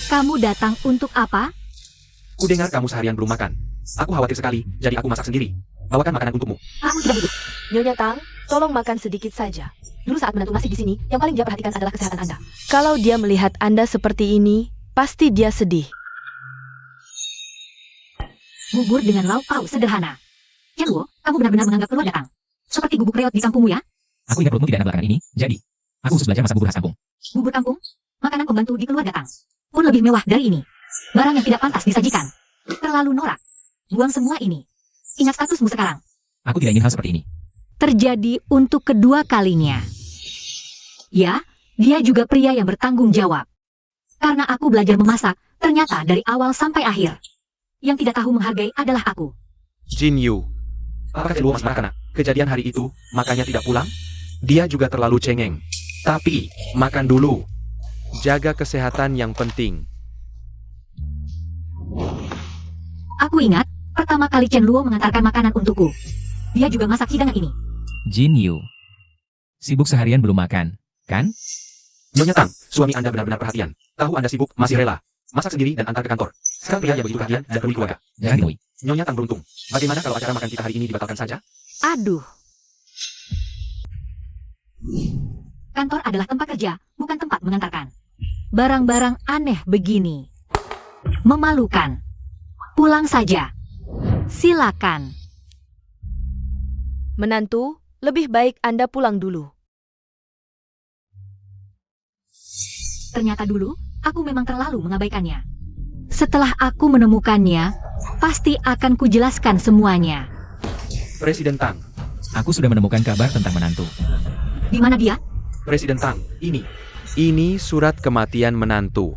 Kamu datang untuk apa? Kudengar kamu seharian belum makan. Aku khawatir sekali, jadi aku masak sendiri. Bawakan makanan untukmu. Aku tidak hidup. Nyonya Tang, tolong makan sedikit saja. Dulu saat menantu masih di sini, yang paling dia perhatikan adalah kesehatan Anda. Kalau dia melihat Anda seperti ini, pasti dia sedih. Bubur dengan lauk pauk sederhana. Chen Luo, kamu benar-benar menganggap keluarga Tang seperti gubuk reot di kampungmu ya? Aku ingat perutmu tidak enak belakangan ini, jadi aku khusus belajar masak bubur khas kampung. Bubur kampung, makanan pembantu di keluarga Tang pun lebih mewah dari ini. Barang yang tidak pantas disajikan. Terlalu norak. Buang semua ini. Ingat statusmu sekarang. Aku tidak ingin hal seperti ini. Terjadi untuk kedua kalinya. Ya, dia juga pria yang bertanggung jawab. Karena aku belajar memasak, ternyata dari awal sampai akhir. Yang tidak tahu menghargai adalah aku. Jin Yu. Apakah Chen Luo masih marah karena kejadian hari itu, makanya tidak pulang? Dia juga terlalu cengeng. Tapi, makan dulu. Jaga kesehatan yang penting. Aku ingat, pertama kali Chen Luo mengantarkan makanan untukku. Dia juga masak hidangan ini. Jin Yu. Sibuk seharian belum makan, kan? Nyonya Tang, suami Anda benar-benar perhatian. Tahu Anda sibuk, masih rela. Masak sendiri dan antar ke kantor. Sekarang pria yang begitu perhatian dan peduli keluarga. Jangan ditemui. Nyonya Tang beruntung. Bagaimana kalau acara makan kita hari ini dibatalkan saja? Aduh. Kantor adalah tempat kerja, bukan tempat mengantarkan. Barang-barang aneh begini. Memalukan. Pulang saja. Silakan. Menantu, lebih baik Anda pulang dulu. Ternyata dulu, aku memang terlalu mengabaikannya. Setelah aku menemukannya, pasti akan kujelaskan semuanya. Presiden Tang. Aku sudah menemukan kabar tentang menantu. Di mana dia? Presiden Tang, ini. Ini surat kematian menantu.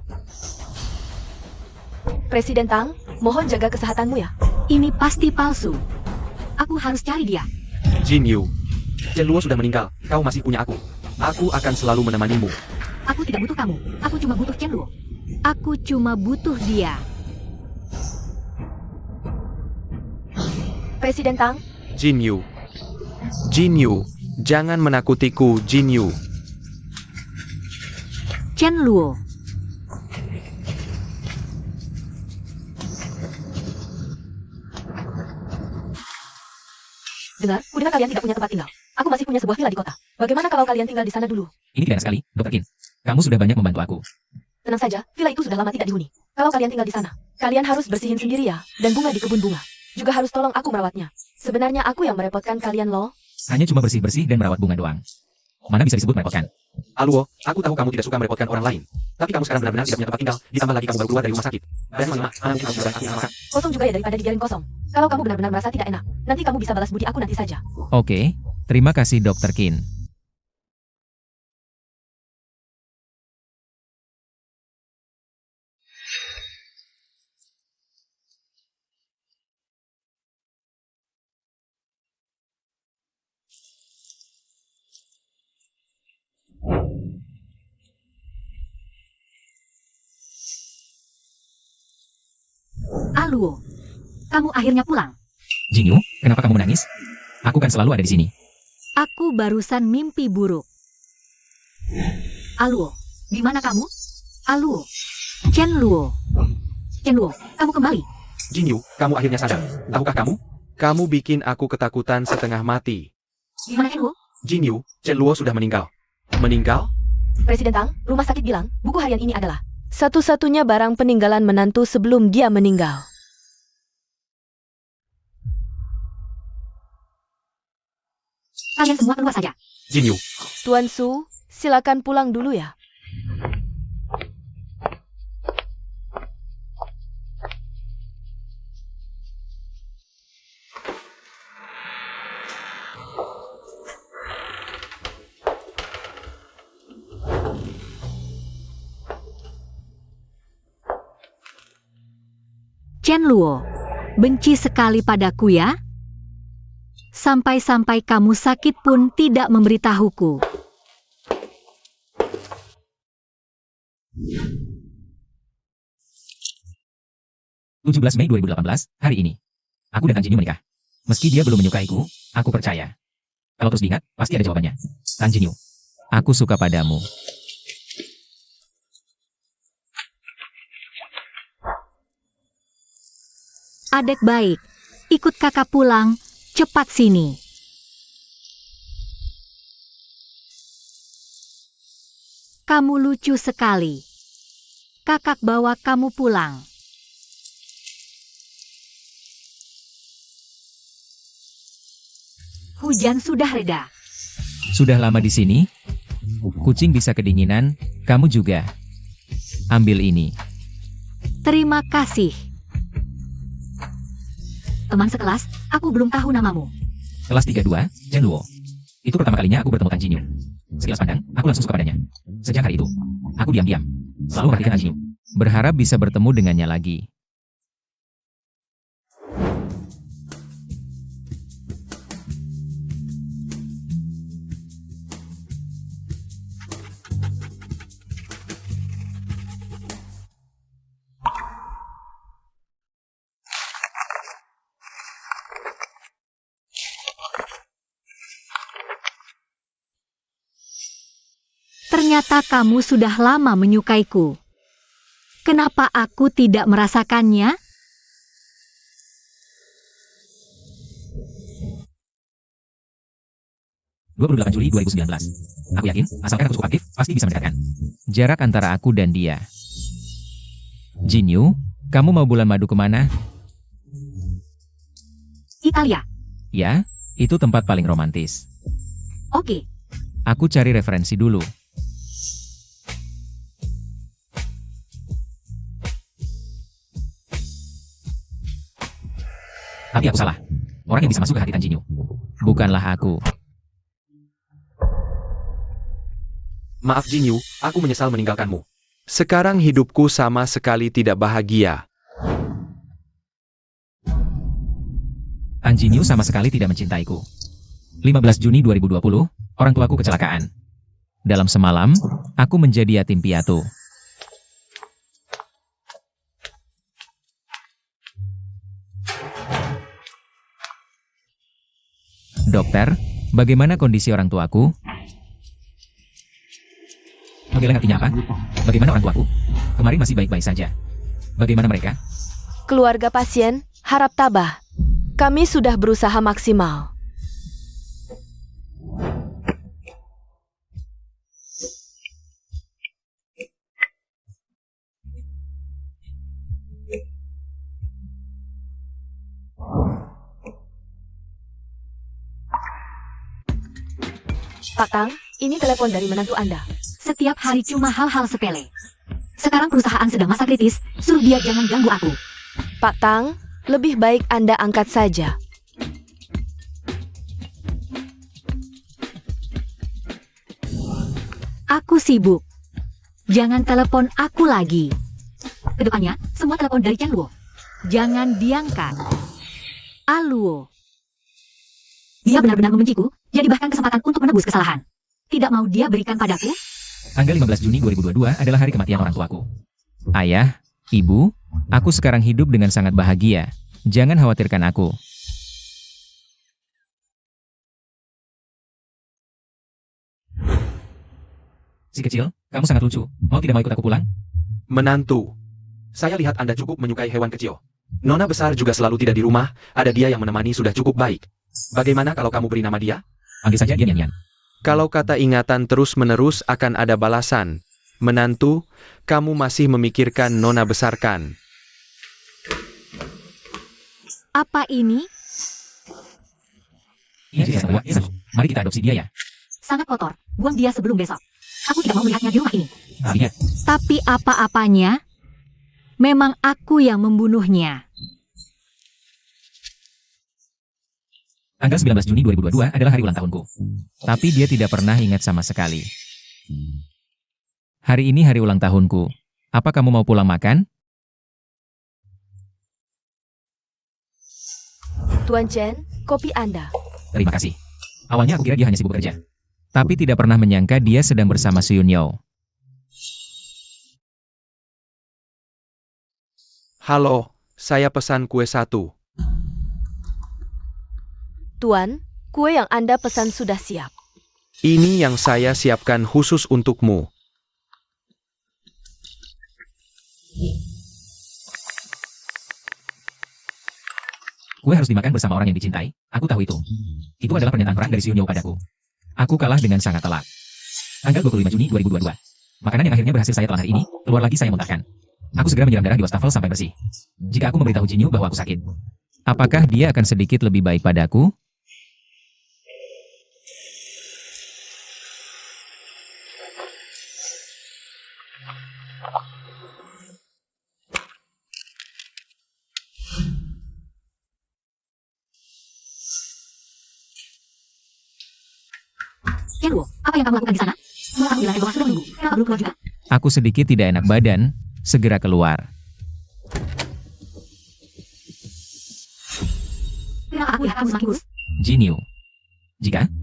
Presiden Tang, mohon jaga kesehatanmu ya. Ini pasti palsu. Aku harus cari dia. Jin Yu. Chen Luo sudah meninggal, kau masih punya aku. Aku akan selalu menemanimu. Aku tidak butuh kamu. Aku cuma butuh Chen Luo. Aku cuma butuh dia. Presiden Tang, Jin Yu. Jin Yu, jangan menakutiku, Jin Yu. Chen Luo. dengar, kudengar kalian tidak punya tempat tinggal. Aku masih punya sebuah villa di kota. Bagaimana kalau kalian tinggal di sana dulu? Ini tidak enak sekali, Dr. Qin. Kamu sudah banyak membantu aku. Tenang saja, villa itu sudah lama tidak dihuni. Kalau kalian tinggal di sana, kalian harus bersihin sendiri ya, dan bunga di kebun bunga. Juga harus tolong aku merawatnya. Sebenarnya aku yang merepotkan kalian loh. Hanya cuma bersih-bersih dan merawat bunga doang. Mana bisa disebut merepotkan? Aluo, aku tahu kamu tidak suka merepotkan orang lain. Tapi kamu sekarang benar-benar tidak punya tempat tinggal, ditambah lagi kamu baru keluar dari rumah sakit. Dan mana mungkin kamu juga aku yang makan. Kosong juga ya daripada dibiarin kosong. Kalau kamu benar-benar merasa tidak enak, nanti kamu bisa balas budi aku nanti saja. Oke, terima kasih Dr. Qin. Aluo, kamu akhirnya pulang. Jin Yu, kenapa kamu menangis? Aku kan selalu ada di sini. Aku barusan mimpi buruk. Aluo, di mana kamu? Aluo, Chen Luo. Chen Luo, kamu kembali. Jin Yu, kamu akhirnya sadar. Tahukah kamu? Kamu bikin aku ketakutan setengah mati. Di mana Chen Luo? Jin Yu, Chen Luo sudah meninggal. Meninggal? Presiden Tang, rumah sakit bilang, buku harian ini adalah satu-satunya barang peninggalan menantu sebelum dia meninggal. Kalian semua keluar saja. Jin Yu, Tuan Su, silakan pulang dulu ya. Chen Luo, benci sekali padaku ya? Sampai-sampai kamu sakit pun tidak memberitahuku. (17 Mei 2018), hari ini. Aku dan Tan Jin Yu menikah. Meski dia belum menyukaiku, aku percaya. Kalau terus diingat, pasti ada jawabannya. Tan Jin Yu, aku suka padamu. Adek baik, ikut kakak pulang, cepat sini. Kamu lucu sekali. Kakak bawa kamu pulang. Hujan sudah reda. Sudah lama di sini? Kucing bisa kedinginan, kamu juga. Ambil ini. Terima kasih. Teman sekelas, aku belum tahu namamu. Kelas 32, Chen Luo. Itu pertama kalinya aku bertemu Tan Jin Yu. Sekilas pandang, aku langsung suka padanya. Sejak hari itu, aku diam-diam selalu memperhatikan Tan Jin Yu. Berharap bisa bertemu dengannya lagi. Ternyata kamu sudah lama menyukaiku. Kenapa aku tidak merasakannya? 28 Juli 2019. Aku yakin, asalkan aku cukup aktif, pasti bisa mendekatkan jarak antara aku dan dia. Jinyu, kamu mau bulan madu kemana? Italia. Ya, itu tempat paling romantis. Oke. Aku cari referensi dulu. Tapi aku salah. Orang yang bisa masuk ke hati Tan Jinyu bukanlah aku. Maaf Jinyu, aku menyesal meninggalkanmu. Sekarang hidupku sama sekali tidak bahagia. Tan Jinyu sama sekali tidak mencintaiku. 15 Juni 2020, orang tuaku kecelakaan. Dalam semalam, aku menjadi yatim piatu. Dokter, bagaimana kondisi orang tuaku? Menggeleng artinya apa? Bagaimana orang tuaku? Kemarin masih baik-baik saja. Bagaimana mereka? Keluarga pasien, harap tabah. Kami sudah berusaha maksimal. Pak Tang, ini telepon dari menantu Anda. Setiap hari cuma hal-hal sepele. Sekarang perusahaan sedang masa kritis, suruh dia jangan ganggu aku. Pak Tang, lebih baik Anda angkat saja. Aku sibuk. Jangan telepon aku lagi. Kedepannya, semua telepon dari Chen Luo. Jangan diangkat. Aluo. Dia benar-benar membenciku, jadi bahkan kesempatan untuk menebus kesalahan tidak mau dia berikan padaku. Tanggal 15 Juni 2022 adalah hari kematian orang tuaku. Ayah, ibu, aku sekarang hidup dengan sangat bahagia. Jangan khawatirkan aku. Si kecil, kamu sangat lucu. Mau tidak mau ikut aku pulang? Menantu. Saya lihat Anda cukup menyukai hewan kecil. Nona besar juga selalu tidak di rumah, ada dia yang menemani sudah cukup baik. Bagaimana kalau kamu beri nama dia? Panggil saja dia Nyan-Nyan. Kalau kata ingatan terus-menerus akan ada balasan. Menantu, kamu masih memikirkan Nona besarkan. Apa ini? Iya, dia sangat kuat. Mari kita adopsi dia ya. Sangat kotor. Buang dia sebelum besok. Aku tidak mau melihatnya di rumah ini. Lihat, Tapi apa-apanya, memang aku yang membunuhnya. tanggal 19 Juni 2022 adalah hari ulang tahunku. Tapi dia tidak pernah ingat sama sekali. Hari ini hari ulang tahunku. Apa kamu mau pulang makan? Tuan Chen, kopi Anda. Terima kasih. Awalnya aku kira dia hanya sibuk bekerja. Tapi tidak pernah menyangka dia sedang bersama Su Yunyo. Halo, saya pesan kue 1. Tuan, kue yang Anda pesan sudah siap. Ini yang saya siapkan khusus untukmu. Kue harus dimakan bersama orang yang dicintai. Aku tahu itu. Itu adalah pernyataan perang dari Su Yunyo padaku. Aku kalah dengan sangat telak. Tanggal 25 Juni 2022. Makanan yang akhirnya berhasil saya telan hari ini, keluar lagi saya muntahkan. Aku segera menyiram darah di wastafel sampai bersih. Jika aku memberitahu Jinyu bahwa aku sakit, apakah dia akan sedikit lebih baik padaku? Chen Luo, apa yang kamu lakukan di sana? Semua kamu bilang bahwa sudah menunggu. Kenapa belum keluar juga? Aku sedikit tidak enak badan, segera keluar. Kenapa aku lihat kamu semakin kurus? Jinyu.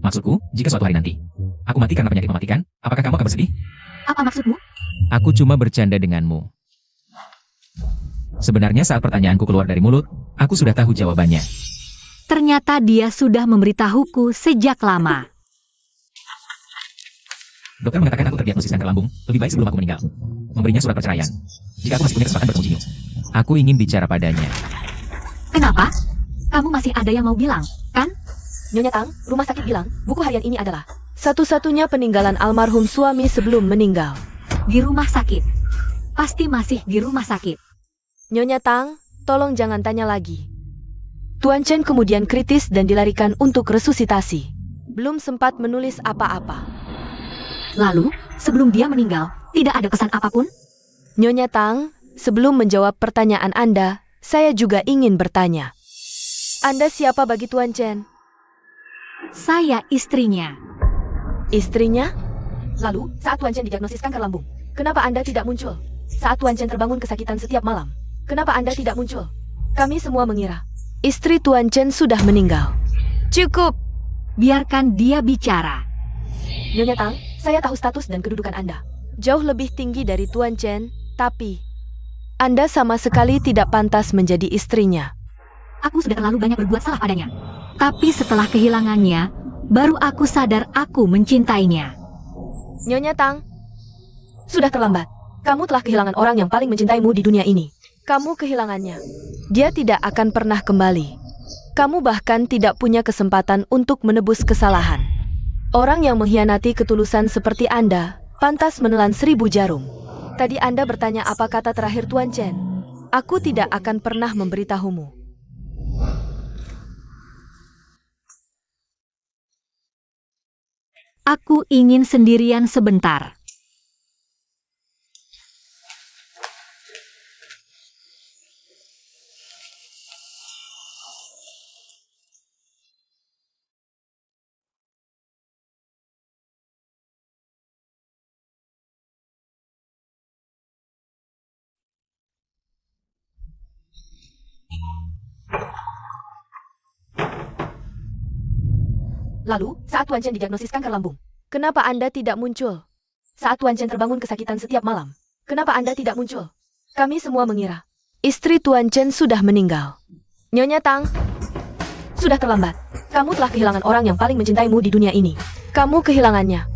Maksudku, jika suatu hari nanti, aku mati karena penyakit mematikan, apakah kamu akan bersedih? Apa maksudmu? Aku cuma bercanda denganmu. Sebenarnya saat pertanyaanku keluar dari mulut, aku sudah tahu jawabannya. Ternyata dia sudah memberitahuku sejak lama. Dokter mengatakan aku terdiagnosis kanker lambung, lebih baik sebelum aku meninggal. Memberinya surat perceraian. Jika aku masih punya kesempatan bertemu Jinyu, aku ingin bicara padanya. Kenapa? Kamu masih ada yang mau bilang, kan? Nyonya Tang, rumah sakit bilang, buku harian ini adalah satu-satunya peninggalan almarhum suami sebelum meninggal. Di rumah sakit. Pasti masih di rumah sakit. Nyonya Tang, tolong jangan tanya lagi. Tuan Chen kemudian kritis dan dilarikan untuk resusitasi. Belum sempat menulis apa-apa. Lalu, sebelum dia meninggal, tidak ada pesan apapun? Nyonya Tang, sebelum menjawab pertanyaan Anda, saya juga ingin bertanya. Anda siapa bagi Tuan Chen? Saya istrinya. Istrinya? Lalu, saat Tuan Chen didiagnosis kanker lambung, kenapa Anda tidak muncul? Saat Tuan Chen terbangun kesakitan setiap malam, kenapa Anda tidak muncul? Kami semua mengira istri Tuan Chen sudah meninggal. Cukup! Biarkan dia bicara. Nyonya Tang, saya tahu status dan kedudukan Anda. Jauh lebih tinggi dari Tuan Chen, tapi Anda sama sekali tidak pantas menjadi istrinya. Aku sudah terlalu banyak berbuat salah padanya. Tapi setelah kehilangannya, baru aku sadar aku mencintainya. Nyonya Tang, sudah terlambat. Kamu telah kehilangan orang yang paling mencintaimu di dunia ini. Kamu kehilangannya. Dia tidak akan pernah kembali. Kamu bahkan tidak punya kesempatan untuk menebus kesalahan. Orang yang mengkhianati ketulusan seperti Anda, pantas menelan 1000 jarum. Tadi Anda bertanya apa kata terakhir Tuan Chen. Aku tidak akan pernah memberitahumu. Aku ingin sendirian sebentar. Lalu, saat Tuan Chen didiagnosis kanker lambung, kenapa Anda tidak muncul? Saat Tuan Chen terbangun kesakitan setiap malam, kenapa Anda tidak muncul? Kami semua mengira istri Tuan Chen sudah meninggal. Nyonya Tang, sudah terlambat. Kamu telah kehilangan orang yang paling mencintaimu di dunia ini. Kamu kehilangannya.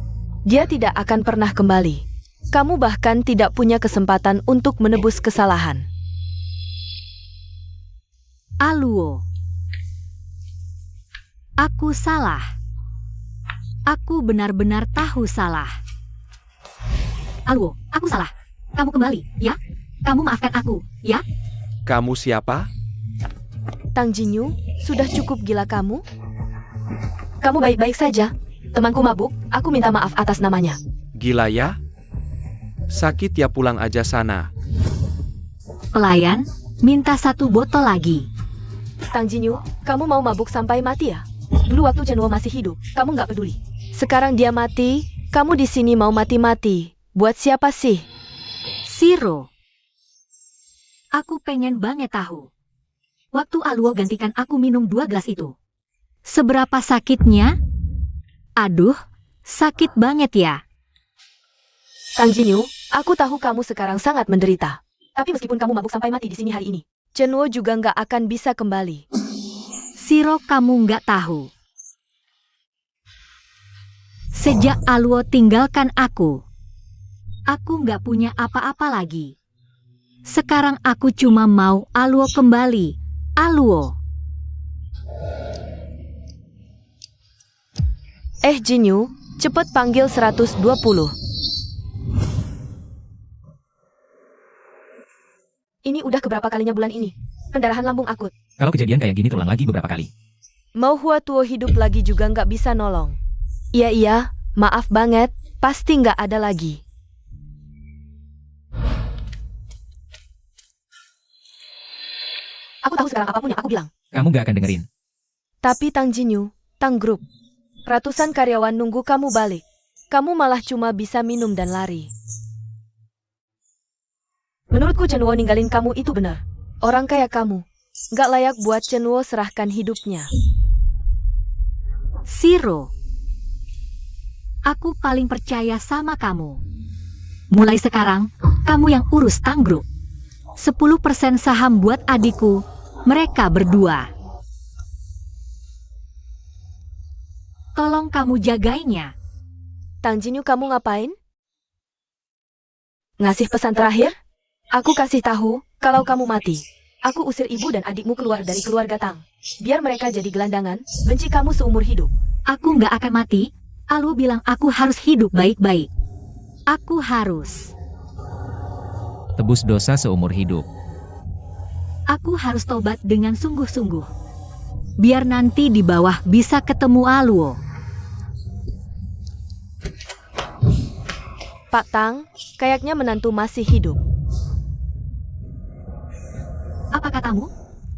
Dia tidak akan pernah kembali. Kamu bahkan tidak punya kesempatan untuk menebus kesalahan. Aluo. Aku salah. Aku benar-benar tahu salah. Aluo, aku salah. Kamu kembali, ya? Kamu maafkan aku, ya? Kamu siapa? Tang Jinyu, sudah cukup gila kamu? Kamu baik-baik saja. Temanku mabuk, aku minta maaf atas namanya. Gila ya? Sakit ya, pulang aja sana. Pelayan, minta 1 botol lagi. Tang Jinyu, kamu mau mabuk sampai mati ya? Dulu waktu Chenwo masih hidup, kamu nggak peduli. Sekarang dia mati, kamu di sini mau mati-mati. Buat siapa sih? Siro. Aku pengen banget tahu. Waktu Aluo gantikan aku minum 2 gelas itu. Seberapa sakitnya? Aduh, sakit banget ya. Tang Jinyu, aku tahu kamu sekarang sangat menderita. Tapi meskipun kamu mabuk sampai mati di sini hari ini, Chenwo juga nggak akan bisa kembali. Siro, kamu nggak tahu. Sejak Aluo tinggalkan aku nggak punya apa-apa lagi. Sekarang aku cuma mau Aluo kembali. Aluo. Jinyu, cepet panggil 120. Ini udah keberapa kalinya bulan ini? Pendarahan lambung akut. Kalau kejadian kayak gini terulang lagi beberapa kali. Mau Hua Tuo hidup lagi juga nggak bisa nolong. Iya, maaf banget, pasti nggak ada lagi. Aku tahu sekarang apapun yang aku bilang. Kamu gak akan dengerin. Tapi Tang Jinyu, Tang Group, ratusan karyawan nunggu kamu balik. Kamu malah cuma bisa minum dan lari. Menurutku Chenwo ninggalin kamu itu benar. Orang kayak kamu, nggak layak buat Chenwo serahkan hidupnya. Siro. Aku paling percaya sama kamu. Mulai sekarang, kamu yang urus Tang Group. 10% saham buat adikku, mereka berdua. Tolong kamu jagainya. Tang Jinyu, kamu ngapain? Ngasih pesan terakhir? Aku kasih tahu, kalau kamu mati, Aku usir ibu dan adikmu keluar dari keluarga Tang. Biar mereka jadi gelandangan, benci kamu seumur hidup. Aku nggak akan mati. Aluo bilang aku harus hidup baik-baik. Aku harus. Tebus dosa seumur hidup. Aku harus tobat dengan sungguh-sungguh. Biar nanti di bawah bisa ketemu Aluo. Pak Tang, kayaknya menantu masih hidup. Apa katamu?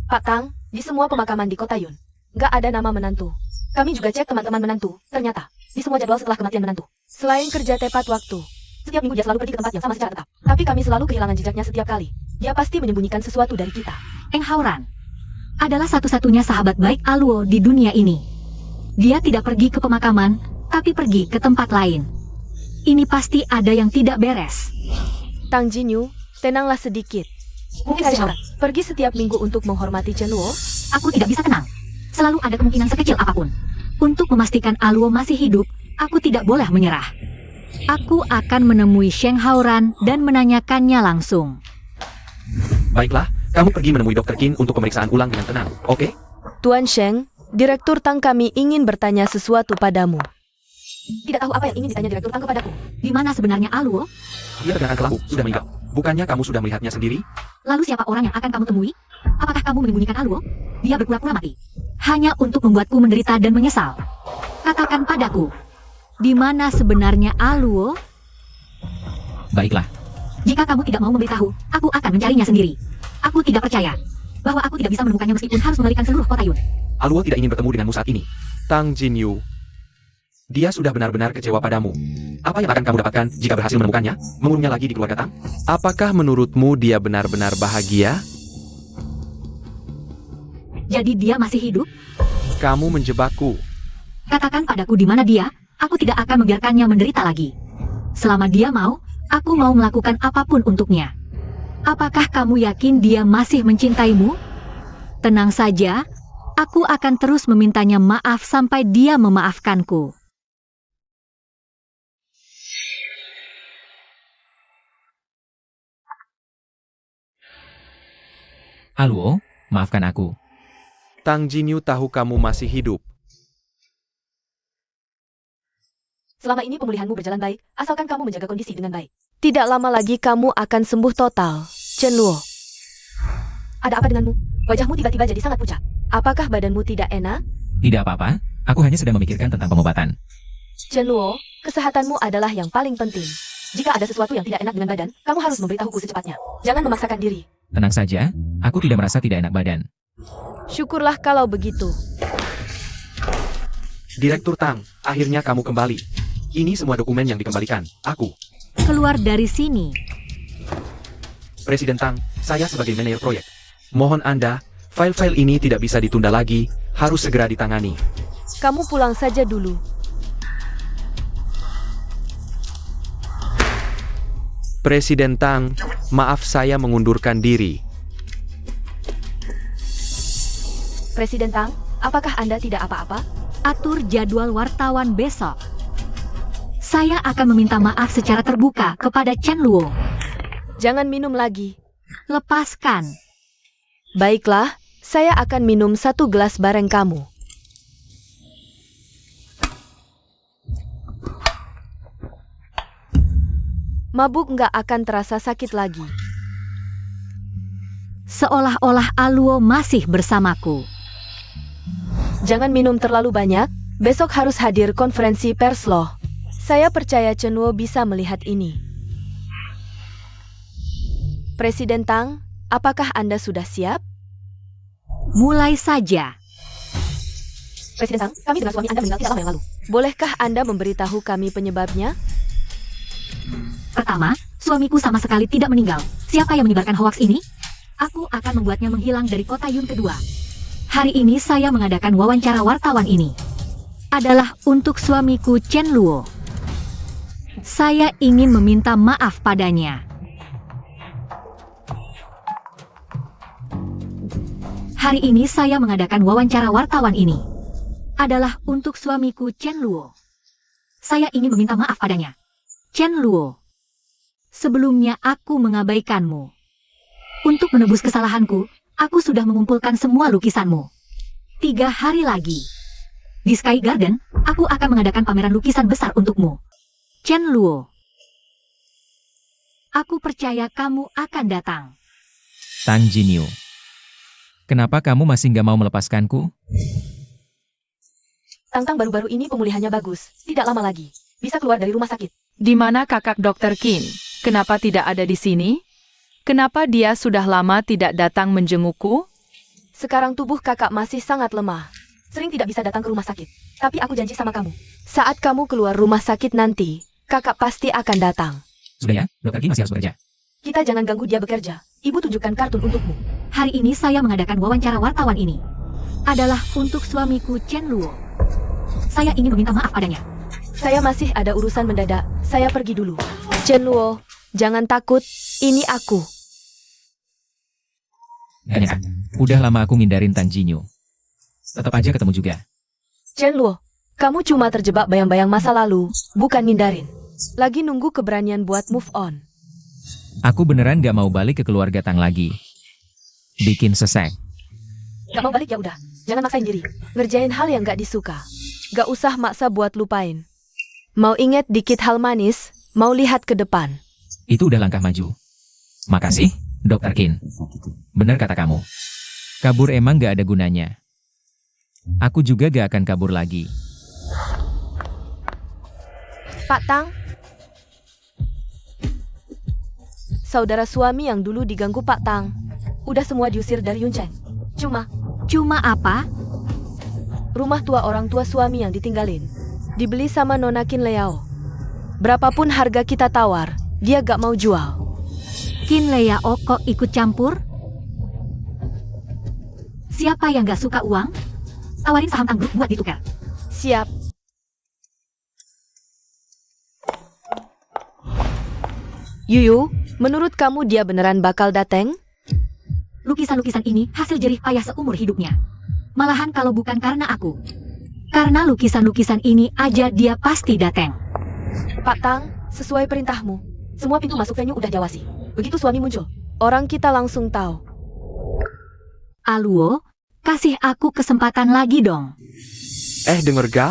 Pak Tang, di semua pemakaman di Kota Yun, nggak ada nama menantu. Kami juga cek teman-teman menantu, ternyata, di semua jadwal setelah kematian menantu. Selain kerja tepat waktu, setiap minggu dia selalu pergi ke tempat yang sama secara tetap. Tapi kami selalu kehilangan jejaknya setiap kali. Dia pasti menyembunyikan sesuatu dari kita. Eng Hauran adalah satu-satunya sahabat baik Aluo di dunia ini. Dia tidak pergi ke pemakaman, tapi pergi ke tempat lain. Ini pasti ada yang tidak beres. Tang Jinyu, tenanglah sedikit. Mungkin saja orang pergi setiap minggu untuk menghormati Chen Luo. Aku tidak bisa tenang. Selalu ada kemungkinan sekecil apapun. Untuk memastikan Aluo masih hidup, aku tidak boleh menyerah. Aku akan menemui Sheng Hauran dan menanyakannya langsung. Baiklah, kamu pergi menemui Dr. Qin untuk pemeriksaan ulang dengan tenang, oke? Tuan Sheng, Direktur Tang kami ingin bertanya sesuatu padamu. Tidak tahu apa yang ingin ditanya Direktur Tang kepadaku. Di mana sebenarnya Aluo? Dia dengan kelabu, sudah meninggal. Bukannya kamu sudah melihatnya sendiri? Lalu siapa orang yang akan kamu temui? Apakah kamu menyembunyikan Aluo? Dia berpura-pura mati. Hanya untuk membuatku menderita dan menyesal. Katakan padaku, di mana sebenarnya Aluo? Baiklah, Jika kamu tidak mau memberitahu, aku akan mencarinya sendiri. Aku tidak percaya bahwa aku tidak bisa menemukannya meskipun harus mengalihkan seluruh kota Yun. Aluo tidak ingin bertemu denganmu saat ini. Tang Jinyu. Dia sudah benar-benar kecewa padamu. Apa yang akan kamu dapatkan jika berhasil menemukannya? Mengurungnya lagi di keluarga Tang? Apakah menurutmu dia benar-benar bahagia? Jadi dia masih hidup? Kamu menjebakku. Katakan padaku di mana dia, aku tidak akan membiarkannya menderita lagi. Selama dia mau, aku mau melakukan apapun untuknya. Apakah kamu yakin dia masih mencintaimu? Tenang saja, aku akan terus memintanya maaf sampai dia memaafkanku. Aluo, maafkan aku. Tang Jinyu tahu kamu masih hidup. Selama ini pemulihanmu berjalan baik, asalkan kamu menjaga kondisi dengan baik. Tidak lama lagi kamu akan sembuh total, Chen Luo. Ada apa denganmu? Wajahmu tiba-tiba jadi sangat pucat. Apakah badanmu tidak enak? Tidak apa-apa, aku hanya sedang memikirkan tentang pengobatan. Chen Luo, kesehatanmu adalah yang paling penting. Jika ada sesuatu yang tidak enak dengan badan, kamu harus memberitahuku secepatnya. Jangan memaksakan diri. Tenang saja, aku tidak merasa tidak enak badan. Syukurlah kalau begitu. Direktur Tang, akhirnya kamu kembali. Ini semua dokumen yang dikembalikan. Aku. Keluar dari sini. Presiden Tang, saya sebagai manajer proyek. Mohon Anda, file-file ini tidak bisa ditunda lagi, harus segera ditangani. Kamu pulang saja dulu. Presiden Tang, maaf saya mengundurkan diri. Presiden Tang, apakah Anda tidak apa-apa? Atur jadwal wartawan besok. Saya akan meminta maaf secara terbuka kepada Chen Luo. Jangan minum lagi. Lepaskan. Baiklah, saya akan minum 1 gelas bareng kamu. Mabuk nggak akan terasa sakit lagi. Seolah-olah Aluo masih bersamaku. Jangan minum terlalu banyak, besok harus hadir konferensi pers loh. Saya percaya Chen Luo bisa melihat ini. Presiden Tang, apakah Anda sudah siap? Mulai saja. Presiden Tang, kami dengar suami Anda meninggal tidak lama yang lalu. Bolehkah Anda memberitahu kami penyebabnya? Pertama, suamiku sama sekali tidak meninggal. Siapa yang menyebarkan hoaks ini? Aku akan membuatnya menghilang dari kota Yun. Kedua, hari ini saya mengadakan wawancara wartawan ini. Adalah untuk suamiku Chen Luo. Saya ingin meminta maaf padanya. Hari ini saya mengadakan wawancara wartawan ini. Adalah untuk suamiku Chen Luo. Saya ingin meminta maaf padanya. Chen Luo. Sebelumnya aku mengabaikanmu. Untuk menebus kesalahanku, Aku sudah mengumpulkan semua lukisanmu. 3 hari lagi. Di Sky Garden, aku akan mengadakan pameran lukisan besar untukmu. Chen Luo. Aku percaya kamu akan datang. Tang Jinyu. Kenapa kamu masih nggak mau melepaskanku? Tang-Tang baru-baru ini pemulihannya bagus. Tidak lama lagi. Bisa keluar dari rumah sakit. Di mana kakak Dr. Qin? Kenapa tidak ada di sini? Kenapa dia sudah lama tidak datang menjengukku? Sekarang tubuh kakak masih sangat lemah. Sering tidak bisa datang ke rumah sakit. Tapi aku janji sama kamu. Saat kamu keluar rumah sakit nanti, kakak pasti akan datang. Sudah ya, Dr. Qin masih harus bekerja. Kita jangan ganggu dia bekerja. Ibu tunjukkan kartun untukmu. Hari ini saya mengadakan wawancara wartawan ini. Adalah untuk suamiku Chen Luo. Saya ingin meminta maaf padanya. Saya masih ada urusan mendadak. Saya pergi dulu. Chen Luo, jangan takut. Ini aku. Ya, udah lama aku ngindarin Tang Jinyu. Tetap aja ketemu juga. Chen Luo, kamu cuma terjebak bayang-bayang masa lalu, bukan ngindarin. Lagi nunggu keberanian buat move on. Aku beneran gak mau balik ke keluarga Tang lagi. Bikin sesek. Gak mau balik ya udah. Jangan maksain diri. Ngerjain hal yang gak disuka. Gak usah maksa buat lupain. Mau inget dikit hal manis, mau lihat ke depan. Itu udah langkah maju. Makasih, Dr. Qin. Bener kata kamu. Kabur emang gak ada gunanya. Aku juga gak akan kabur lagi. Pak Tang. Saudara suami yang dulu diganggu Pak Tang. Udah semua diusir dari Yuncheng. Cuma apa? Rumah tua orang tua suami yang ditinggalin. Dibeli sama Nona Qin Leao. Berapapun harga kita tawar, dia gak mau jual. Qin Leao kok ikut campur? Siapa yang gak suka uang? Tawarin saham Tang Group buat ditukar. Siap. Yuyu, menurut kamu dia beneran bakal dateng? Lukisan-lukisan ini hasil jerih payah seumur hidupnya. Malahan kalau bukan karena aku. Karena lukisan-lukisan ini aja dia pasti datang. Pak Tang, sesuai perintahmu. Semua pintu masuk venue udah diawasi. Begitu suami muncul, orang kita langsung tahu. Aluo, kasih aku kesempatan lagi dong. Denger ga?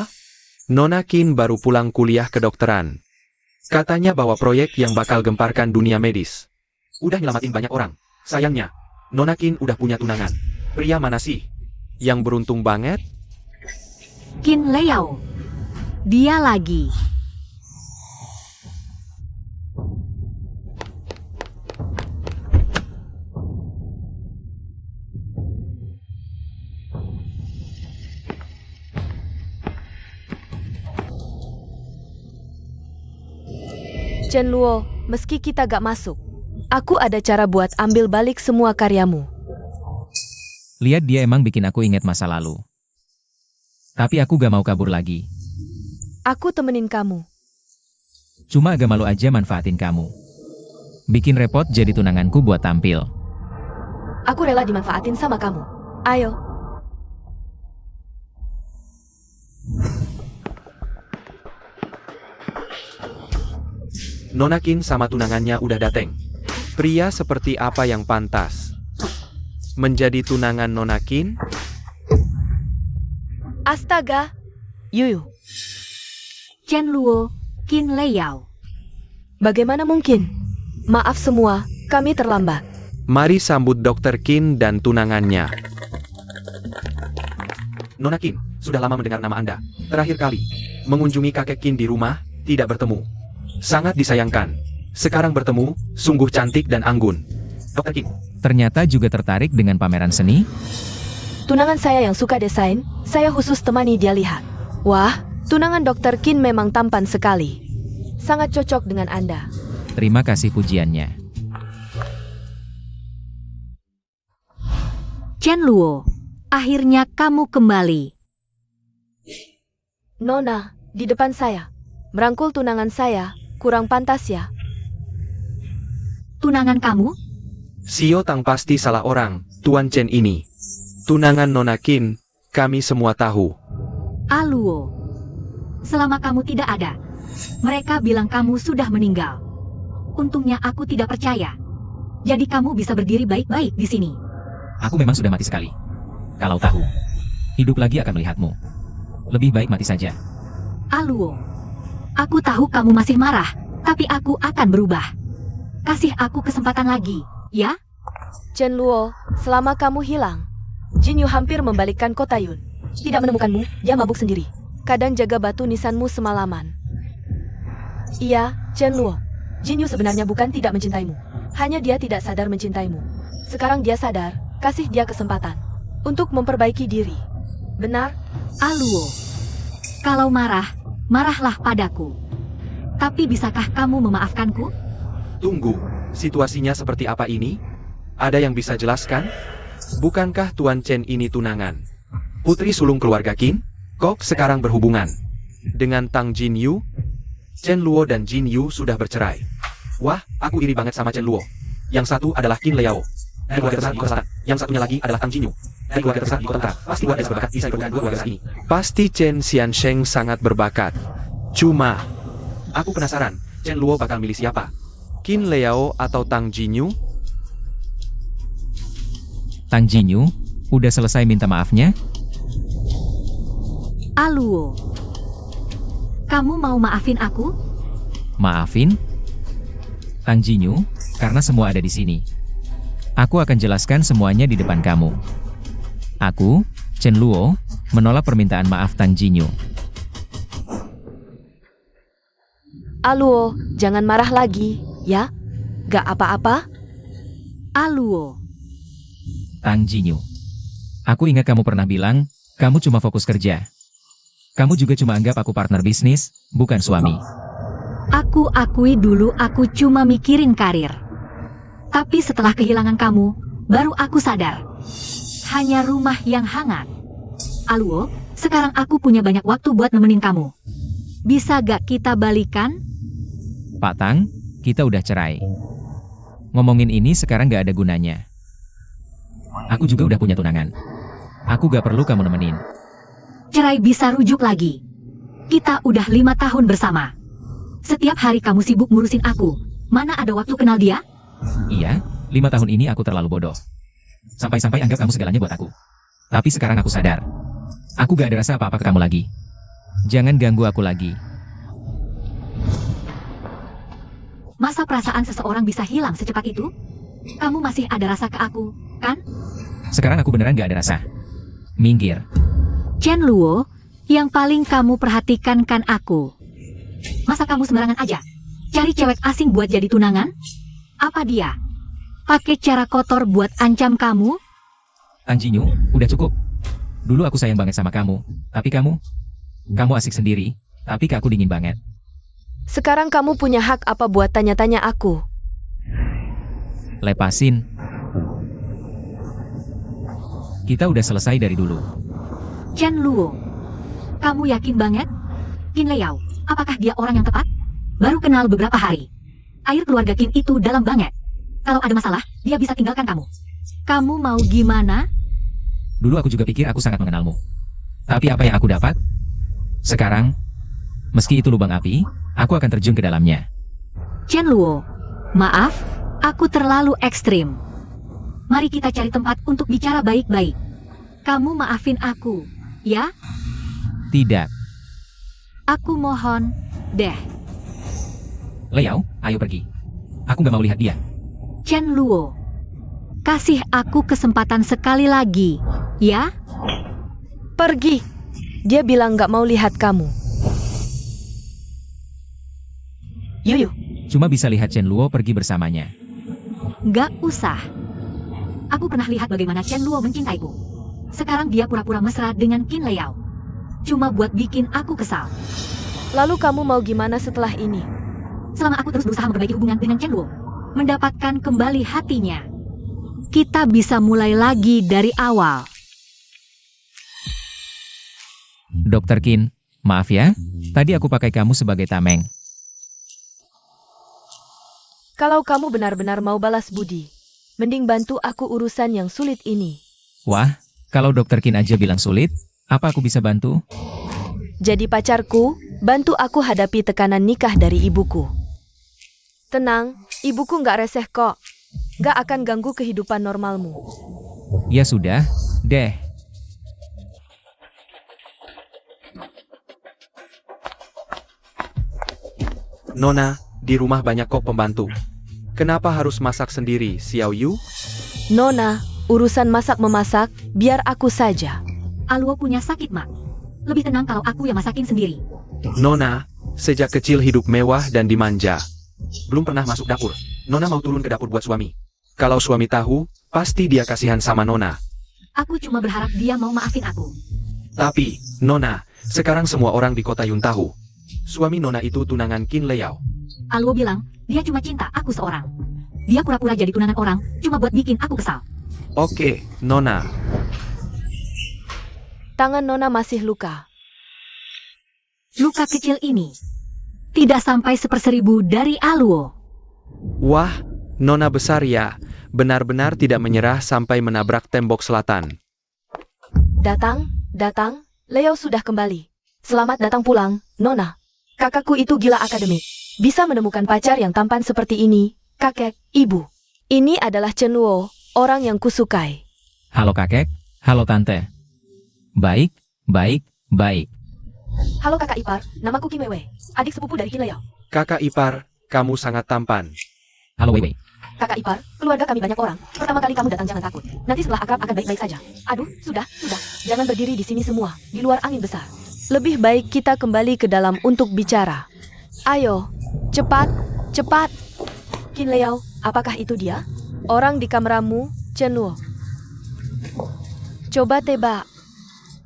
Nona Qin baru pulang kuliah kedokteran. Katanya bawa proyek yang bakal gemparkan dunia medis. Udah nyelamatin banyak orang. Sayangnya, Nona Qin udah punya tunangan. Pria mana sih? Yang beruntung banget? Qin Leao. Dia lagi. Chen Luo, meski kita gak masuk, aku ada cara buat ambil balik semua karyamu. Lihat dia emang bikin aku ingat masa lalu. Tapi aku gak mau kabur lagi. Aku temenin kamu. Cuma agak malu aja manfaatin kamu. Bikin repot jadi tunanganku buat tampil. Aku rela dimanfaatin sama kamu. Ayo. Nona Qin sama tunangannya udah dateng. Pria seperti apa yang pantas menjadi tunangan Nona Qin? Astaga. Yuyu, Chen Luo, Qin Leao. bagaimana mungkin? Maaf semua, kami terlambat. Mari sambut Dr. Qin dan tunangannya. Nona Qin, sudah lama mendengar nama Anda. Terakhir kali mengunjungi kakek Qin di rumah, tidak bertemu. Sangat disayangkan. Sekarang bertemu, sungguh cantik dan anggun. Dr. Qin. Ternyata juga tertarik dengan pameran seni? Tunangan saya yang suka desain, saya khusus temani dia lihat. Wah, tunangan Dr. Qin memang tampan sekali. Sangat cocok dengan Anda. Terima kasih pujiannya. Chen Luo, akhirnya kamu kembali. Nona, di depan saya. Merangkul tunangan saya, kurang pantas ya. Tunangan kamu? Sio Tang pasti salah orang, Tuan Chen ini. Tunangan Nona Qin, kami semua tahu. Aluo. Selama kamu tidak ada, mereka bilang kamu sudah meninggal. Untungnya aku tidak percaya. Jadi kamu bisa berdiri baik-baik di sini. Aku memang sudah mati sekali. Kalau tahu, hidup lagi akan melihatmu. Lebih baik mati saja. Aluo, aku tahu kamu masih marah, tapi aku akan berubah. Kasih aku kesempatan lagi, ya? Chen Luo, selama kamu hilang, Jin Yu hampir membalikkan kota Yun. Tidak menemukanmu, dia mabuk sendiri. Kadang jaga batu nisanmu semalaman. Iya, Chen Luo. Jin Yu sebenarnya bukan tidak mencintaimu. Hanya dia tidak sadar mencintaimu. Sekarang dia sadar, kasih dia kesempatan untuk memperbaiki diri. Benar? Aluo, kalau marah, marahlah padaku. Tapi bisakah kamu memaafkanku? Tunggu, situasinya seperti apa ini? Ada yang bisa jelaskan? Bukankah Tuan Chen ini tunangan? Putri sulung keluarga Qin? Kok sekarang berhubungan dengan Tang Jin Yu? Chen Luo dan Jin Yu sudah bercerai. Wah, aku iri banget sama Chen Luo. Yang satu adalah Qin Liao. Dari keluarga terbesar di kota selatan. Yang satunya lagi adalah Tang Jin Yu. Dari keluarga terbesar di kota utara. Pasti luar biasa berbakat bisa ikutkan dua keluarga ini. Pasti Chen Xiansheng sangat berbakat. Cuma, aku penasaran, Chen Luo bakal milih siapa? Qin Liao atau Tang Jin Yu? Tang Jinyu, udah selesai minta maafnya? Aluo, kamu mau maafin aku? Maafin? Tang Jinyu, karena semua ada di sini. Aku akan jelaskan semuanya di depan kamu. Aku, Chen Luo, menolak permintaan maaf Tang Jinyu. Aluo, jangan marah lagi, ya? Gak apa-apa? Aluo, Tang Jinyu. Aku ingat kamu pernah bilang, kamu cuma fokus kerja. Kamu juga cuma anggap aku partner bisnis, bukan suami. aku akui dulu aku cuma mikirin karir. Tapi setelah kehilangan kamu, baru aku sadar. Hanya rumah yang hangat. Aluo, sekarang aku punya banyak waktu buat nemenin kamu. Bisa gak kita balikan? Pak Tang, kita udah cerai. Ngomongin ini sekarang gak ada gunanya. Aku juga udah punya tunangan. Aku gak perlu kamu nemenin. Cerai bisa rujuk lagi. Kita udah 5 tahun bersama. Setiap hari kamu sibuk ngurusin aku. Mana ada waktu kenal dia? Iya, 5 tahun ini aku terlalu bodoh. Sampai-sampai anggap kamu segalanya buat aku. Tapi sekarang aku sadar. Aku gak ada rasa apa-apa ke kamu lagi. Jangan ganggu aku lagi. Masa perasaan seseorang bisa hilang secepat itu? Kamu masih ada rasa ke aku, kan? Sekarang aku beneran gak ada rasa. Minggir. Chen Luo, yang paling kamu perhatikan kan aku. Masa kamu sembarangan aja? Cari cewek asing buat jadi tunangan? Apa dia? Pakai cara kotor buat ancam kamu? Tang Jinyu, udah cukup. Dulu aku sayang banget sama kamu. Tapi kamu asik sendiri. Tapi ke aku dingin banget. Sekarang kamu punya hak apa buat tanya-tanya aku? Lepasin. Kita udah selesai dari dulu. Chen Luo, kamu yakin banget? Qin Liao, apakah dia orang yang tepat? Baru kenal beberapa hari. Air keluarga Qin itu dalam banget. Kalau ada masalah, dia bisa tinggalkan kamu. Kamu mau gimana? Dulu aku juga pikir aku sangat mengenalmu. Tapi apa yang aku dapat? Sekarang, meski itu lubang api, aku akan terjun ke dalamnya. Chen Luo, maaf, aku terlalu ekstrim. Mari kita cari tempat untuk bicara baik-baik. Kamu maafin aku, ya? Tidak. Aku mohon, deh. Liao, ayo pergi. Aku gak mau lihat dia. Chen Luo, kasih aku kesempatan sekali lagi, ya? Pergi. Dia bilang gak mau lihat kamu. Yuyu. Cuma bisa lihat Chen Luo pergi bersamanya. Gak usah. Aku pernah lihat bagaimana Chen Luo mencintaiku. Sekarang dia pura-pura mesra dengan Qin Liao. Cuma buat bikin aku kesal. Lalu kamu mau gimana setelah ini? Selama aku terus berusaha memperbaiki hubungan dengan Chen Luo, mendapatkan kembali hatinya, kita bisa mulai lagi dari awal. Dr. Qin, maaf ya, tadi aku pakai kamu sebagai tameng. Kalau kamu benar-benar mau balas budi, mending bantu aku urusan yang sulit ini. Wah, kalau Dr. Qin aja bilang sulit, apa aku bisa bantu? Jadi pacarku, bantu aku hadapi tekanan nikah dari ibuku. Tenang, ibuku nggak reseh kok. Nggak akan ganggu kehidupan normalmu. Ya sudah, deh. Nona, di rumah banyak kok pembantu. Kenapa harus masak sendiri, Xiao Yu? Nona, urusan masak-memasak, biar aku saja. Aluo punya sakit, Mak. Lebih tenang kalau aku yang masakin sendiri. Nona, sejak kecil hidup mewah dan dimanja. Belum pernah masuk dapur. Nona mau turun ke dapur buat suami. Kalau suami tahu, pasti dia kasihan sama Nona. Aku cuma berharap dia mau maafin aku. Tapi, Nona, sekarang semua orang di kota Yun tahu. Suami Nona itu tunangan Qin Leyao. Aluo bilang, dia cuma cinta aku seorang. Dia pura-pura jadi tunangan orang, cuma buat bikin aku kesal. Oke, Nona. Tangan Nona masih luka. Luka kecil ini tidak sampai 1/1000 dari Aluo. Wah, Nona besar ya. Benar-benar tidak menyerah sampai menabrak tembok selatan. Datang, Leo sudah kembali. Selamat datang pulang, Nona. Kakakku itu gila akademik. Bisa menemukan pacar yang tampan seperti ini, kakek, ibu. Ini adalah Chen Luo, orang yang kusukai. Halo kakek, halo tante. Baik, baik, baik. Halo kakak ipar, namaku Kim Wewe, adik sepupu dari Qin Leyao. Kakak ipar, kamu sangat tampan. Halo Weiwei. Kakak ipar, keluarga kami banyak orang. Pertama kali kamu datang jangan takut. Nanti setelah akrab akan baik-baik saja. Aduh, sudah. Jangan berdiri di sini semua, di luar angin besar. Lebih baik kita kembali ke dalam untuk bicara. Ayo, cepat. Qin Leyao, apakah itu dia? Orang di kameramu, Chen Luo. Coba tebak.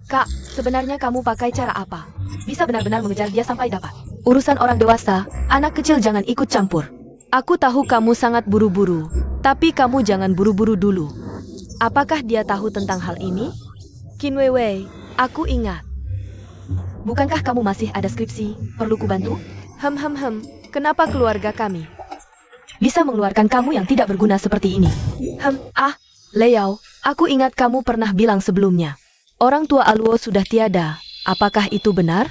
Kak, sebenarnya kamu pakai cara apa? Bisa benar-benar mengejar dia sampai dapat. Urusan orang dewasa, anak kecil jangan ikut campur. Aku tahu kamu sangat buru-buru, tapi kamu jangan buru-buru dulu. Apakah dia tahu tentang hal ini? Qin Weiwei, aku ingat. Bukankah kamu masih ada skripsi, perlu kubantu? Kenapa keluarga kami bisa mengeluarkan kamu yang tidak berguna seperti ini? Leyao, aku ingat kamu pernah bilang sebelumnya. Orang tua Aluo sudah tiada, apakah itu benar?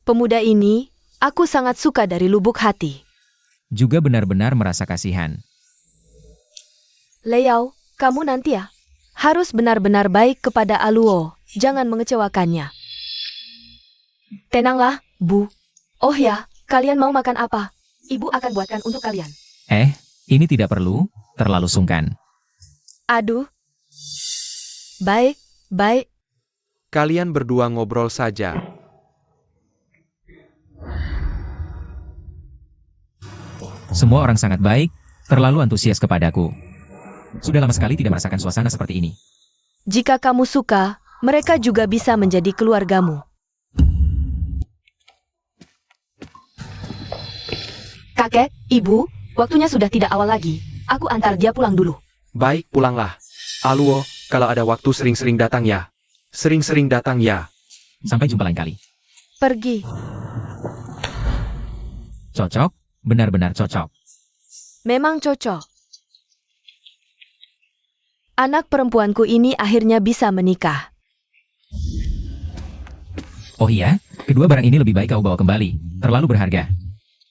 Pemuda ini, aku sangat suka dari lubuk hati. Juga benar-benar merasa kasihan. Leyao, kamu nanti ya, harus benar-benar baik kepada Aluo, jangan mengecewakannya. Tenanglah, Bu. Oh ya, kalian mau makan apa? Ibu akan buatkan untuk kalian. Ini tidak perlu, terlalu sungkan. Aduh. Baik. Kalian berdua ngobrol saja. Semua orang sangat baik, terlalu antusias kepadaku. Sudah lama sekali tidak merasakan suasana seperti ini. Jika kamu suka, mereka juga bisa menjadi keluargamu. Kakek, ibu, waktunya sudah tidak awal lagi. Aku antar dia pulang dulu. Baik, pulanglah. Aluo, kalau ada waktu sering-sering datang ya. Sering-sering datang ya. Sampai jumpa lain kali. Pergi. Cocok, benar-benar cocok. Memang cocok. Anak perempuanku ini akhirnya bisa menikah. Oh iya, kedua barang ini lebih baik kau bawa kembali. Terlalu berharga.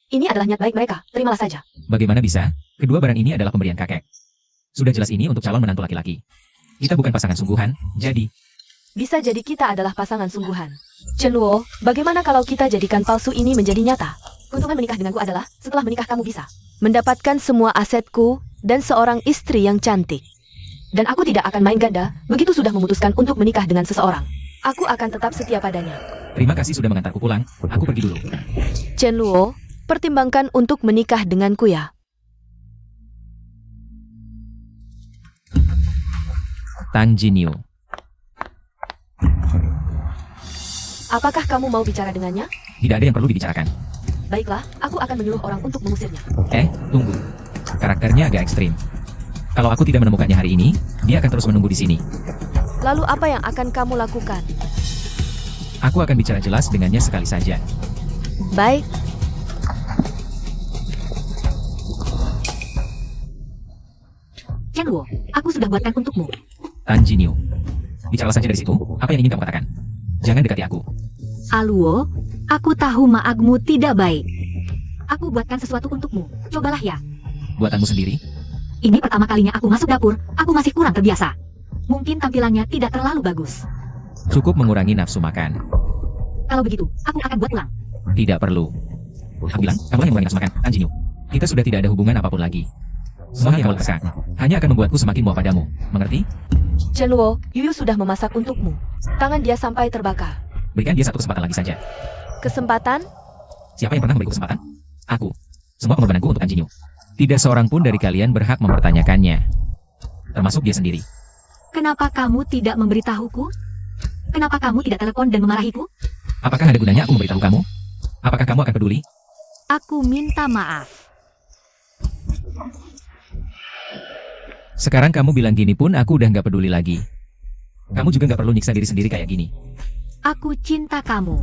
Ini adalah niat baik mereka, terimalah saja. Bagaimana bisa? Kedua barang ini adalah pemberian kakek. Sudah jelas ini untuk calon menantu laki-laki. Kita bukan pasangan sungguhan, jadi... Bisa jadi kita adalah pasangan sungguhan. Chen Luo, bagaimana kalau kita jadikan palsu ini menjadi nyata? Keuntungan menikah denganku adalah, setelah menikah kamu bisa mendapatkan semua asetku dan seorang istri yang cantik. Dan aku tidak akan main ganda, begitu sudah memutuskan untuk menikah dengan seseorang. Aku akan tetap setia padanya. Terima kasih sudah mengantarku pulang, aku pergi dulu. Chen Luo, pertimbangkan untuk menikah denganku ya. Tang Jinyu. Apakah kamu mau bicara dengannya? Tidak ada yang perlu dibicarakan. Baiklah, aku akan menyuruh orang untuk mengusirnya. Tunggu. Karakternya agak ekstrim. Kalau aku tidak menemukannya hari ini, dia akan terus menunggu di sini. Lalu apa yang akan kamu lakukan? Aku akan bicara jelas dengannya sekali saja. Baik. Chen Luo, aku sudah buatkan untukmu. Tan Jinyu. Bicaralah saja dari situ, apa yang ingin kamu katakan? Jangan dekati aku. Aluo, aku tahu maagmu tidak baik. Aku buatkan sesuatu untukmu. Cobalah ya. buatanmu sendiri? Ini pertama kalinya aku masuk dapur, aku masih kurang terbiasa. Mungkin tampilannya tidak terlalu bagus. Cukup mengurangi nafsu makan. Kalau begitu, aku akan buat ulang. Tidak perlu. Aku bilang, kamu yang mengurangi nafsu makan, Tang Jinyu. Kita sudah tidak ada hubungan apapun lagi. Semua yang kamu lakukan hanya akan membuatku semakin muak padamu. Mengerti? Chen Luo, Yuyu sudah memasak untukmu. Tangan dia sampai terbakar. Berikan dia satu kesempatan lagi saja. Kesempatan? Siapa yang pernah memberiku kesempatan? Aku. Semua pengorbananku untuk Tang Jinyu. Tidak seorang pun dari kalian berhak mempertanyakannya. Termasuk dia sendiri. Kenapa kamu tidak memberitahuku? Kenapa kamu tidak telepon dan memarahiku? Apakah ada gunanya aku memberitahu kamu? Apakah kamu akan peduli? Aku minta maaf. Sekarang kamu bilang gini pun aku udah nggak peduli lagi. Kamu juga nggak perlu nyiksa diri sendiri kayak gini. Aku cinta kamu.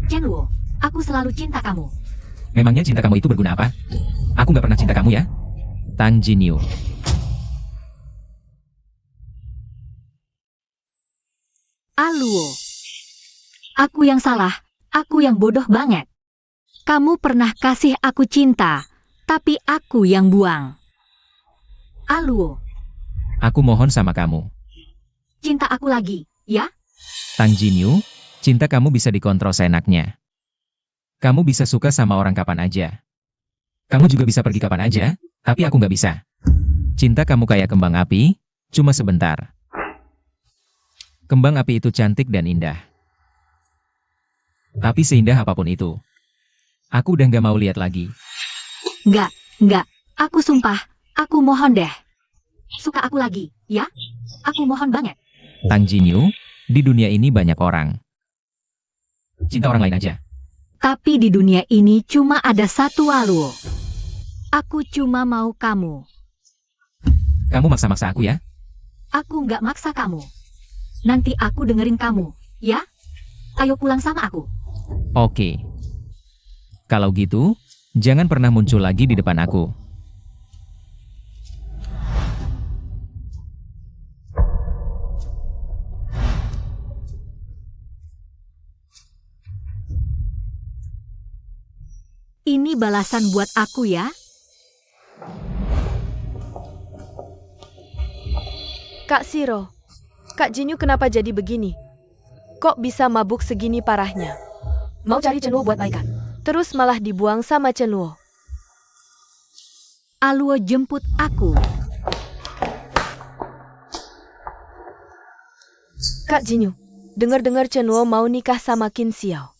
Chen Luo, aku selalu cinta kamu. Memangnya cinta kamu itu berguna apa? Aku nggak pernah cinta kamu ya? Tang Jinyu. Aluo. Aku yang salah, aku yang bodoh banget. Kamu pernah kasih aku cinta, tapi aku yang buang. Aluo, Aku mohon sama kamu. cinta aku lagi, ya? Tang Jinyu, cinta kamu bisa dikontrol seenaknya. Kamu bisa suka sama orang kapan aja. Kamu juga bisa pergi kapan aja, tapi aku nggak bisa. Cinta kamu kayak kembang api, cuma sebentar. Kembang api itu cantik dan indah. Tapi seindah apapun itu, aku udah nggak mau lihat lagi. Enggak, aku sumpah, aku mohon deh. Suka aku lagi, ya? Aku mohon banget. Tang Jinyu, di dunia ini banyak orang. Cinta orang lain aja. Tapi di dunia ini cuma ada satu Aluo. Aku cuma mau kamu. Kamu maksa-maksa aku ya? Aku nggak maksa kamu. Nanti aku dengerin kamu, ya? Ayo pulang sama aku. Oke. Kalau gitu, jangan pernah muncul lagi di depan aku. Ini balasan buat aku ya. Kak Shiro, Kak Jinyu kenapa jadi begini? Kok bisa mabuk segini parahnya? Mau cari Chen Luo buat baikan. Terus malah dibuang sama Chen Luo. Aluo jemput aku. Kak Jinyu, dengar-dengar Chen Luo mau nikah sama Qin Xiao.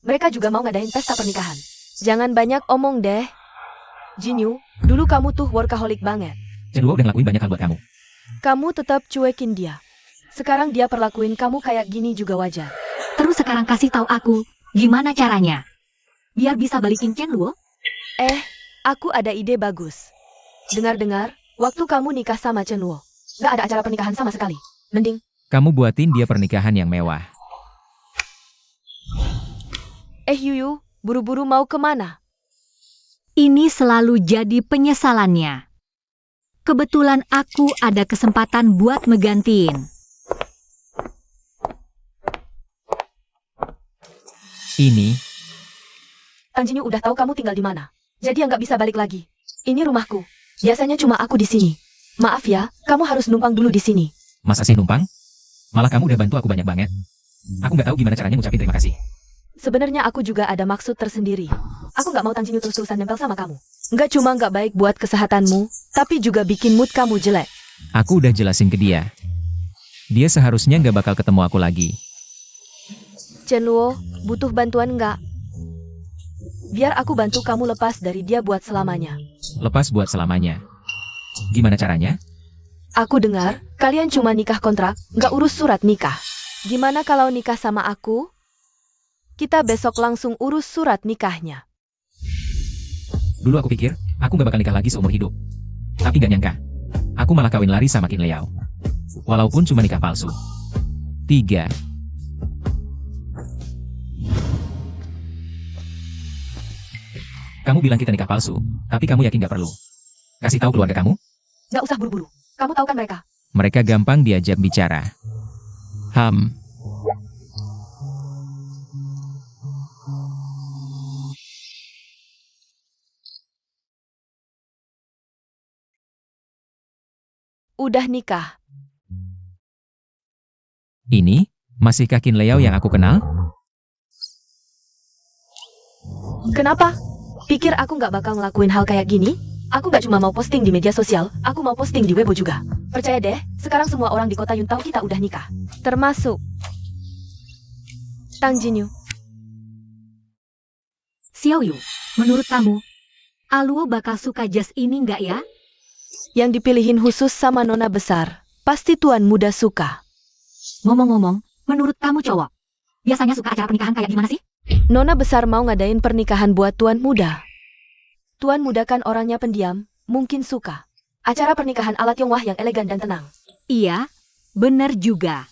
Mereka juga mau ngadain pesta pernikahan. Jangan banyak omong deh. Jinyu, dulu kamu tuh workaholic banget. Chen Luo udah ngelakuin banyak hal buat kamu. Kamu tetap cuekin dia. Sekarang dia perlakuin kamu kayak gini juga wajar. Terus sekarang kasih tahu aku, gimana caranya? Biar bisa balikin Chen Luo? Aku ada ide bagus. Dengar-dengar, waktu kamu nikah sama Chen Luo, gak ada acara pernikahan sama sekali. Mending, Kamu buatin dia pernikahan yang mewah. Yuyu, buru-buru mau kemana? Ini selalu jadi penyesalannya. Kebetulan aku ada kesempatan buat ngegantiin. Ini, Tang Jinyu udah tahu kamu tinggal di mana. Jadi nggak bisa balik lagi. Ini rumahku. Biasanya cuma aku di sini. Maaf ya, kamu harus numpang dulu di sini. masa sih numpang? Malah kamu udah bantu aku banyak banget. Aku nggak tahu gimana caranya ngucapin terima kasih. Sebenarnya aku juga ada maksud tersendiri. Aku nggak mau Tang Jinyu terus-terusan nempel sama kamu. Nggak cuma nggak baik buat kesehatanmu, tapi juga bikin mood kamu jelek. Aku udah jelasin ke dia. Dia seharusnya nggak bakal ketemu aku lagi. Chen Luo, butuh bantuan nggak? Biar aku bantu kamu lepas dari dia buat selamanya. Lepas buat selamanya. Gimana caranya? Aku dengar, kalian cuma nikah kontrak, nggak urus surat nikah. Gimana kalau nikah sama aku? Kita besok langsung urus surat nikahnya. Dulu aku pikir, aku nggak bakal nikah lagi seumur hidup. Tapi nggak nyangka. Aku malah kawin lari sama Qin Liao. Walaupun cuma nikah palsu. 3. Kamu bilang kita nikah palsu, tapi kamu yakin nggak perlu? Kasih tahu keluarga kamu? Nggak usah buru-buru. Kamu tahu kan mereka? Mereka gampang diajak bicara. Udah nikah. Ini, masihkah Qin Liao yang aku kenal? Kenapa? Pikir aku nggak bakal ngelakuin hal kayak gini? Aku nggak cuma mau posting di media sosial, aku mau posting di Weibo juga. Percaya deh, sekarang semua orang di kota Yun tahu kita udah nikah. Termasuk Tang Jinyu. Xiao Yu, menurut kamu, Aluo bakal suka jas ini nggak ya? Yang dipilihin khusus sama nona besar. Pasti tuan muda suka. Ngomong-ngomong, menurut kamu cowok, biasanya suka acara pernikahan kayak gimana sih? Nona besar mau ngadain pernikahan buat tuan muda. Tuan muda kan orangnya pendiam, mungkin suka. Acara pernikahan ala Tionghoa yang elegan dan tenang. Iya, bener juga.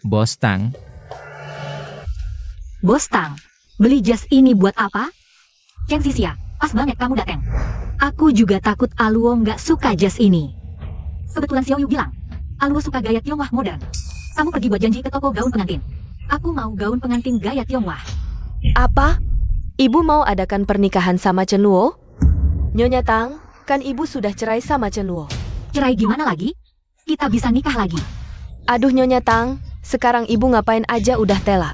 Bos Tang, Bos Tang, beli jas ini buat apa? Chen Xixia, pas banget kamu datang. Aku juga takut Aluo nggak suka jas ini. Kebetulan Xiao Yu bilang, Aluo suka gaya Tionghoa modern. Kamu pergi buat janji ke toko gaun pengantin. Aku mau gaun pengantin gaya Tionghoa. Apa? Ibu mau adakan pernikahan sama Chen Luo? Nyonya Tang, kan ibu sudah cerai sama Chen Luo. Cerai gimana lagi? Kita bisa nikah lagi. Aduh Nyonya Tang, sekarang ibu ngapain aja udah tela.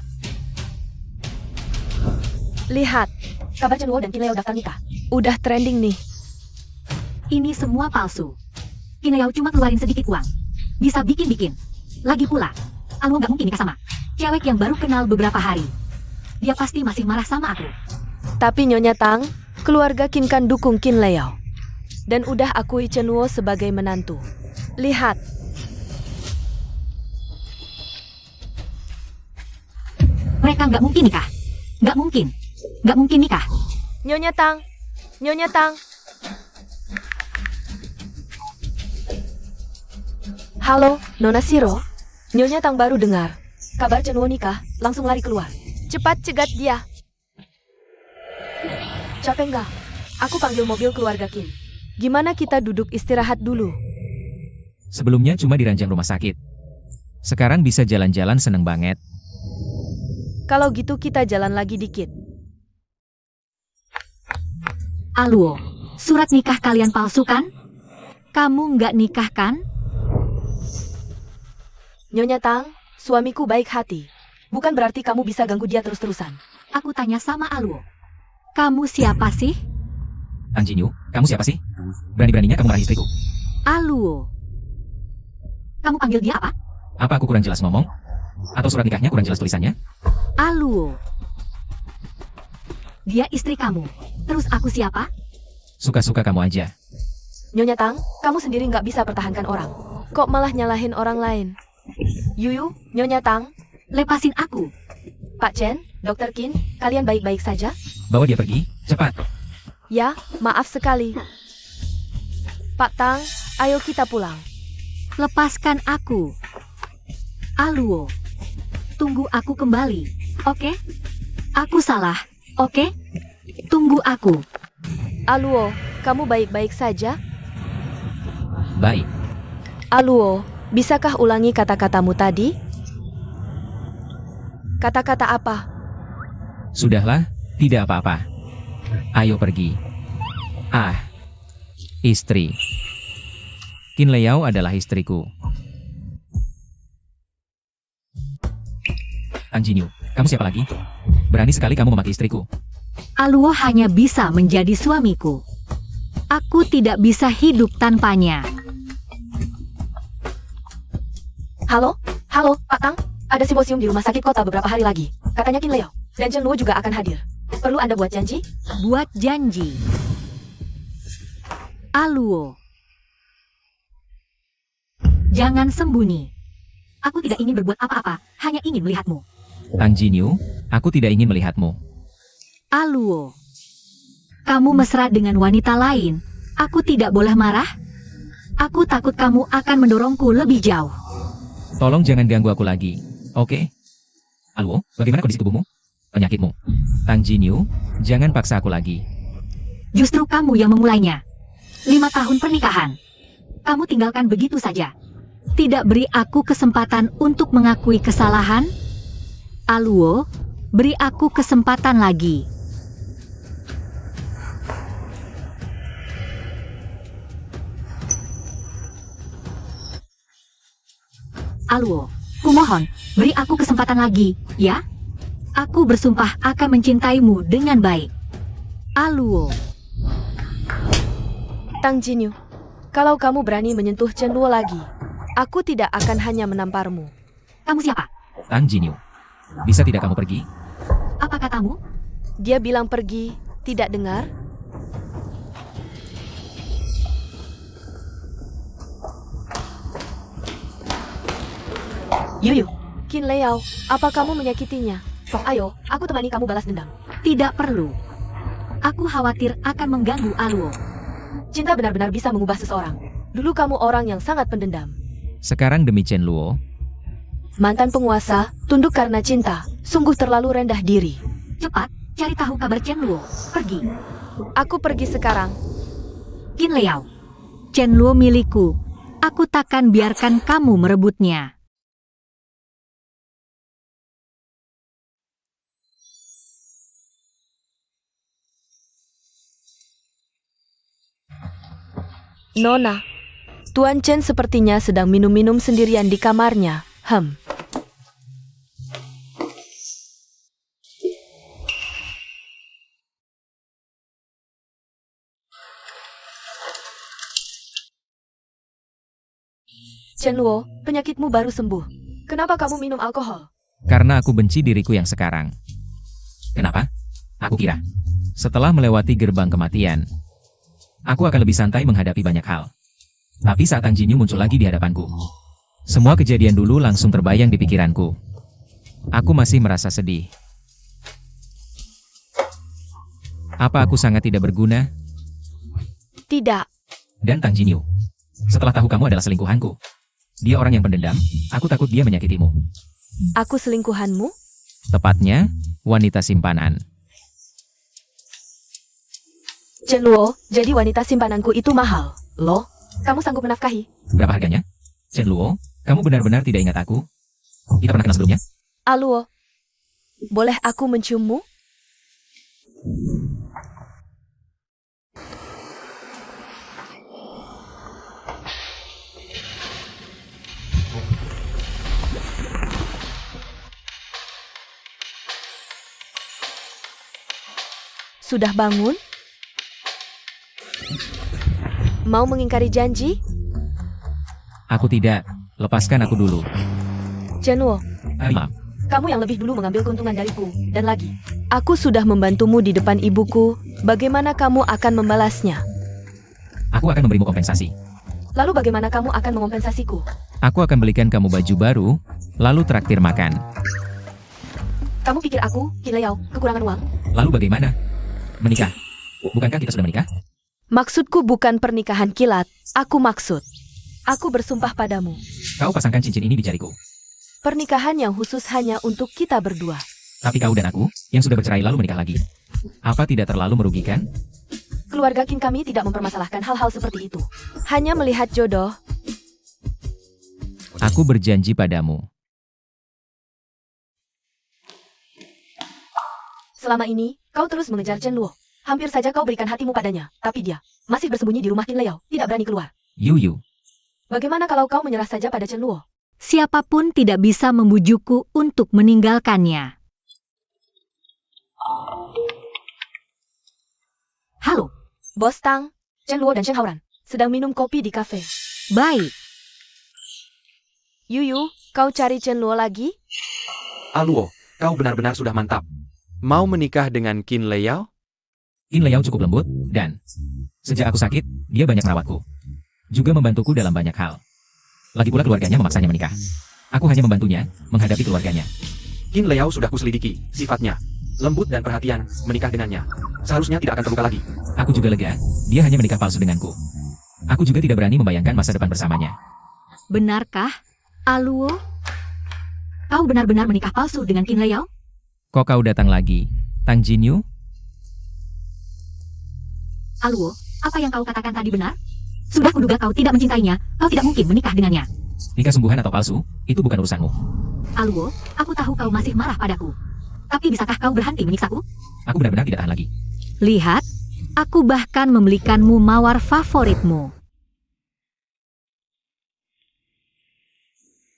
Lihat, Kabar Chen Luo dan Qin Liao daftar nikah. udah trending nih. Ini semua palsu. Qin Liao cuma keluarin sedikit uang. Bisa bikin-bikin. Lagi pula, Aluo nggak mungkin nikah sama cewek yang baru kenal beberapa hari. Dia pasti masih marah sama aku. Tapi Nyonya Tang, keluarga Qin kan dukung Qin Liao. Dan udah akui Chen Luo sebagai menantu. Lihat, Mereka nggak mungkin nikah. Nggak mungkin. Nggak mungkin nikah. Nyonya Tang, Nyonya Tang. Halo, Nona Shiro. Nyonya Tang baru dengar. Kabar Chen Luo nikah, langsung lari keluar. Cepat cegat dia. Capek nggak? Aku panggil mobil keluarga Qin. Gimana kita duduk istirahat dulu? sebelumnya cuma di ranjang rumah sakit. Sekarang bisa jalan-jalan seneng banget. Kalau gitu kita jalan lagi dikit. Aluo, surat nikah kalian palsu kan? Kamu nggak nikah kan? Nyonya Tang, suamiku baik hati. Bukan berarti kamu bisa ganggu dia terus-terusan. Aku tanya sama Aluo. Kamu siapa sih? Tang Jinyu, kamu siapa sih? Berani-beraninya kamu marahi istriku. Aluo. Kamu panggil dia apa? Apa aku kurang jelas ngomong? Atau surat nikahnya kurang jelas tulisannya? Aluo. Dia istri kamu. Terus aku siapa? Suka-suka kamu aja. Nyonya Tang, kamu sendiri nggak bisa pertahankan orang. Kok malah nyalahin orang lain? Yuyu, Nyonya Tang, Lepasin aku. Pak Chen, Dr. Qin, kalian baik-baik saja? Bawa dia pergi, cepat. Ya, maaf sekali. Pak Tang, ayo kita pulang. Lepaskan aku. Aluo. Tunggu aku kembali. Oke? Aku salah. Oke? Tunggu aku. Aluo, kamu baik-baik saja? Baik. Aluo, bisakah ulangi kata-katamu tadi? Kata-kata apa? Sudahlah, tidak apa-apa. Ayo pergi. Ah, istri. Qin Liao adalah istriku. Tang Jinyu, kamu siapa lagi? Berani sekali kamu memaki istriku. Aluo hanya bisa menjadi suamiku. Aku tidak bisa hidup tanpanya. Halo? Halo, Pak Tang? Ada simposium di rumah sakit kota beberapa hari lagi. Katanya Qin Liao dan Chen Luo juga akan hadir. Perlu Anda buat janji? Buat janji. Aluo. Jangan sembunyi. Aku tidak ingin berbuat apa-apa, hanya ingin melihatmu. Tang Jinyu, aku tidak ingin melihatmu. Aluo. Kamu mesra dengan wanita lain. Aku tidak boleh marah. Aku takut kamu akan mendorongku lebih jauh. Tolong jangan ganggu aku lagi, oke? Aluo, bagaimana kondisi tubuhmu? Penyakitmu? Tang Jinyu, jangan paksa aku lagi. Justru kamu yang memulainya. 5 tahun pernikahan. Kamu tinggalkan begitu saja. Tidak beri aku kesempatan untuk mengakui kesalahan. Aluo, beri aku kesempatan lagi. Aluo, kumohon, beri aku kesempatan lagi, ya? Aku bersumpah akan mencintaimu dengan baik. Aluo. Tang Jinyu, kalau kamu berani menyentuh Chen Luo lagi, aku tidak akan hanya menamparmu. Kamu siapa? Tang Jinyu, bisa tidak kamu pergi? Apa katamu? Dia bilang pergi, tidak dengar? Yuyu, Qin Liao, apa kamu menyakitinya? sok ayo, aku temani kamu balas dendam. Tidak perlu. Aku khawatir akan mengganggu Aluo. Cinta benar-benar bisa mengubah seseorang. Dulu kamu orang yang sangat pendendam. Sekarang demi Chen Luo, Mantan penguasa, tunduk karena cinta, sungguh terlalu rendah diri. Cepat, cari tahu kabar Chen Luo. Pergi. Aku pergi sekarang. Qin Liao. Chen Luo milikku. Aku takkan biarkan kamu merebutnya. Nona, Tuan Chen sepertinya sedang minum-minum sendirian di kamarnya. Chen Luo, penyakitmu baru sembuh. Kenapa kamu minum alkohol? karena aku benci diriku yang sekarang. Kenapa? Aku kira, setelah melewati gerbang kematian, aku akan lebih santai menghadapi banyak hal. Tapi saat Tang Jinyu muncul lagi di hadapanku, semua kejadian dulu langsung terbayang di pikiranku. Aku masih merasa sedih. Apa aku sangat tidak berguna? Tidak. Dan Tang Jinyu, setelah tahu kamu adalah selingkuhanku, dia orang yang pendendam, aku takut dia menyakitimu. Aku selingkuhanmu? Tepatnya, wanita simpanan. Chen Luo, jadi wanita simpananku itu mahal. Loh, kamu sanggup menafkahi? Berapa harganya? Chen Luo, kamu benar-benar tidak ingat aku? Kita pernah kenal sebelumnya? Aluo, boleh aku menciummu? Sudah bangun? Mau mengingkari janji? Aku tidak. Lepaskan aku dulu. Chen Luo, Maaf. Kamu yang lebih dulu mengambil keuntungan dariku. Dan lagi, aku sudah membantumu di depan ibuku. Bagaimana kamu akan membalasnya? Aku akan memberimu kompensasi. lalu bagaimana kamu akan mengompensasiku? Aku akan belikan kamu baju baru, lalu traktir makan. Kamu pikir aku, Qin Liao, kekurangan uang? Lalu bagaimana? Menikah. Bukankah kita sudah menikah? Maksudku bukan pernikahan kilat, aku maksud. Aku bersumpah padamu. Kau pasangkan cincin ini di jariku. Pernikahan yang khusus hanya untuk kita berdua. Tapi kau dan aku, yang sudah bercerai lalu menikah lagi. Apa tidak terlalu merugikan? Keluarga Qin kami tidak mempermasalahkan hal-hal seperti itu. Hanya melihat jodoh. Aku berjanji padamu. Selama ini, kau terus mengejar Chen Luo. Hampir saja kau berikan hatimu padanya, tapi dia masih bersembunyi di rumah Qin Liao, tidak berani keluar. Yu. Bagaimana kalau kau menyerah saja pada Chen Luo? Siapapun tidak bisa membujukku untuk meninggalkannya. Halo, Bos Tang, Chen Luo dan Shen Haoran. sedang minum kopi di kafe. baik. Yuyu, kau cari Chen Luo lagi? Aluo, kau benar-benar sudah mantap. Mau menikah dengan Qin Liao? Qin Liao cukup lembut, dan sejak aku sakit, dia banyak merawatku. Juga membantuku dalam banyak hal. Lagi pula keluarganya memaksanya menikah. Aku hanya membantunya menghadapi keluarganya. Qin Liao sudah kuselidiki, sifatnya lembut dan perhatian, menikah dengannya seharusnya tidak akan terluka lagi. Aku juga lega, dia hanya menikah palsu denganku. Aku juga tidak berani membayangkan masa depan bersamanya. Benarkah, Aluo? Kau benar-benar menikah palsu dengan Qin Liao? Kok kau datang lagi, Tang Jinyu? Aluo, apa yang kau katakan tadi benar? Sudah kuduga kau tidak mencintainya, kau tidak mungkin menikah dengannya. Nikah sungguhan atau palsu, itu bukan urusanmu. Aluo, aku tahu kau masih marah padaku. Tapi bisakah kau berhenti menyiksaku? Aku benar-benar tidak tahan lagi. Lihat, aku bahkan membelikanmu mawar favoritmu.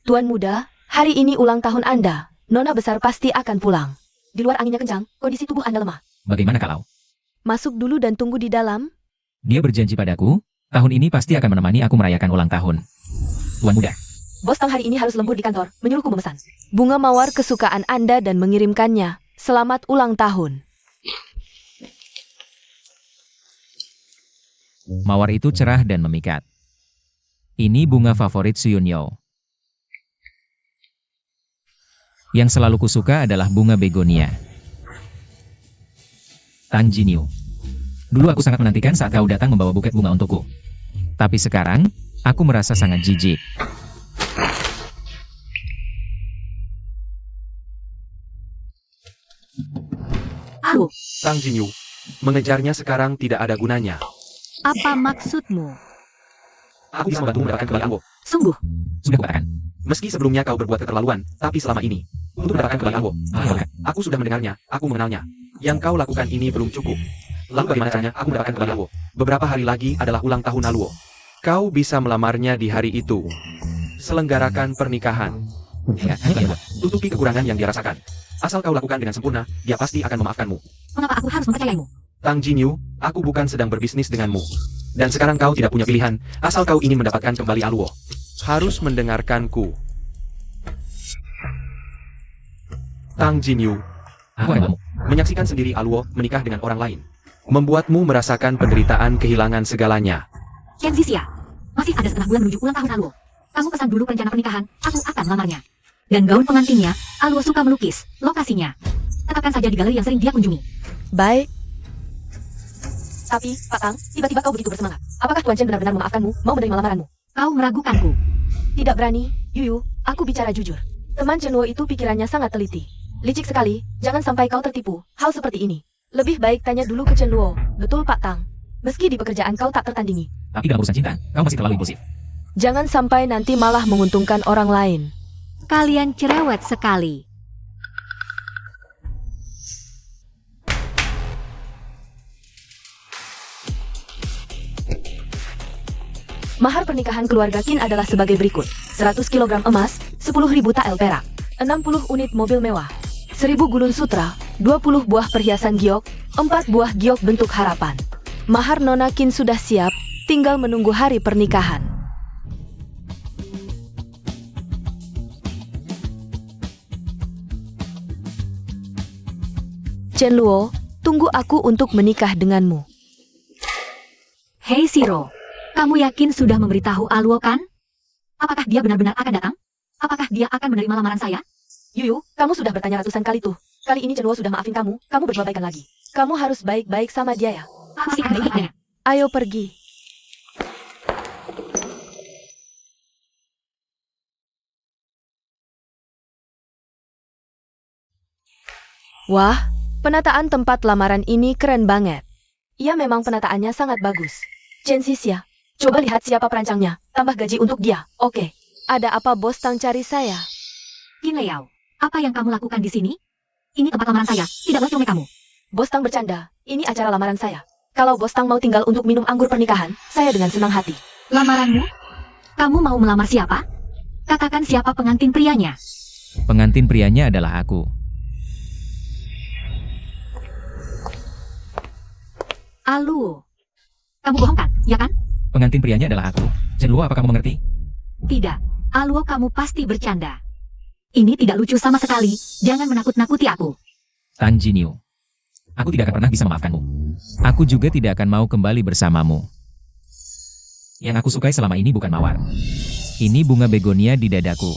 Tuan muda, hari ini ulang tahun Anda. Nona besar pasti akan pulang. Di luar anginnya kencang, kondisi tubuh Anda lemah. Bagaimana kalau? Masuk dulu dan tunggu di dalam. Dia berjanji padaku, tahun ini pasti akan menemani aku merayakan ulang tahun. Tuan muda, Bos Tang hari ini harus lembur di kantor, menyuruhku memesan. Bunga mawar kesukaan Anda dan mengirimkannya. Selamat ulang tahun. mawar itu cerah dan memikat. Ini bunga favorit Suyunyo. Yang selalu kusuka adalah bunga begonia. Tang Jinyu. Dulu aku sangat menantikan saat kau datang membawa buket bunga untukku. Tapi sekarang, aku merasa sangat jijik. Alu, Tang Jinyu, mengejarnya sekarang tidak ada gunanya. apa maksudmu? Aku bisa membantumu mendapatkan kembali Alwo. Sungguh, Sudah kukatakan. Meski sebelumnya kau berbuat keterlaluan, tapi selama ini, untuk mendapatkan kembali Alwo, aku sudah mendengarnya, aku mengenalnya. Yang kau lakukan ini belum cukup. Lalu bagaimana caranya aku mendapatkan kembali Alwo? Beberapa hari lagi adalah ulang tahun Alwo. Kau bisa melamarnya di hari itu. Selenggarakan pernikahan. Ya, hanya kalian. Tutupi kekurangan yang dia rasakan. Asal kau lakukan dengan sempurna, dia pasti akan memaafkanmu. mengapa aku harus mempercayaimu? Tang Jinyu, aku bukan sedang berbisnis denganmu. Dan sekarang kau tidak punya pilihan, asal kau ingin mendapatkan kembali Alwo. Harus mendengarkanku. Tang Jinyu, Aku akan kamu. menyaksikan sendiri Alwo menikah dengan orang lain. Membuatmu merasakan penderitaan kehilangan segalanya. Chen Zixia, masih ada setengah bulan menuju ulang tahun Aluo. Kamu pesan dulu rencana pernikahan, aku akan melamarnya. Dan gaun pengantinnya, Aluo suka melukis, lokasinya. Tetapkan saja di galeri yang sering dia kunjungi. Baik, Tapi, Pak Tang, tiba-tiba kau begitu bersemangat. Apakah Tuan Chen benar-benar memaafkanmu, mau menerima lamaranmu? Kau meragukanku. Tidak berani, Yuyu, aku bicara jujur. Teman Chenwo itu pikirannya sangat teliti. Licik sekali, jangan sampai kau tertipu. Hal seperti ini. Lebih baik tanya dulu ke Chenwo. Betul Pak Tang. Meski di pekerjaan kau tak tertandingi. Tapi dalam urusan cinta, kau masih terlalu impulsif. jangan sampai nanti malah menguntungkan orang lain. Kalian cerewet sekali. Mahar pernikahan keluarga Qin adalah sebagai berikut. 100 kg emas, 10.000 tael perak, 60 unit mobil mewah, 1000 gulun sutra, 20 buah perhiasan giok, 4 buah giok bentuk harapan. Mahar Nona Qin sudah siap, tinggal menunggu hari pernikahan. Chen Luo, tunggu aku untuk menikah denganmu. Hei Shiro, kamu yakin sudah memberitahu Aluo kan? Apakah dia benar-benar akan datang? Apakah dia akan menerima lamaran saya? Yuyu, kamu sudah bertanya ratusan kali tuh. Kali ini Chenwo sudah maafin kamu berbuat baikan lagi. Kamu harus baik-baik sama dia ya. Masih ada baiknya. Ayo pergi. Wah, penataan tempat lamaran ini keren banget. Iya memang penataannya sangat bagus. Chen Xixia, coba lihat siapa perancangnya. Tambah gaji untuk dia, oke. Ada apa Bos Tang cari saya? Qin Liao, apa yang kamu lakukan di sini? Ini tempat lamaran saya, tidak boleh kamu. Bos Tang bercanda, ini acara lamaran saya. Kalau Bos Tang mau tinggal untuk minum anggur pernikahan, saya dengan senang hati. Lamaranmu? Kamu mau melamar siapa? Katakan siapa pengantin prianya. Pengantin prianya adalah aku. Aluo. Kamu bohong kan, ya kan? Pengantin prianya adalah aku. Chen Luo, apa kamu mengerti? Tidak. Aluo, kamu pasti bercanda. Ini tidak lucu sama sekali. Jangan menakut-nakuti aku. Tan Jinyu. Aku tidak akan pernah bisa memaafkanmu. Aku juga tidak akan mau kembali bersamamu. Yang aku sukai selama ini bukan mawar. Ini bunga begonia di dadaku.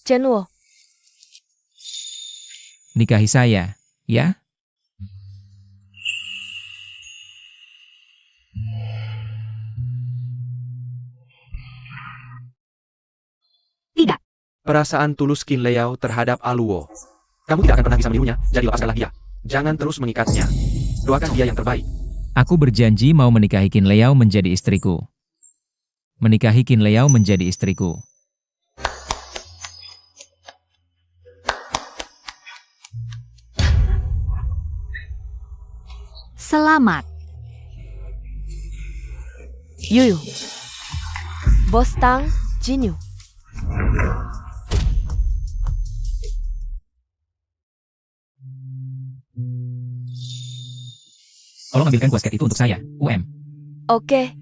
Chen Luo, Nikahi saya, ya? Tidak. Perasaan tulus Qin Liao terhadap Aluo. Kamu tidak akan pernah bisa menirunya, jadi lepaskanlah dia. Jangan terus mengikatnya. Doakan dia yang terbaik. Aku berjanji mau menikahi Qin Liao menjadi istriku. Menikahi Qin Liao menjadi istriku. Selamat. Yuyu. Bos Tang, Jinyu. Tolong ambilkan kuas cat itu untuk saya, UM. Oke.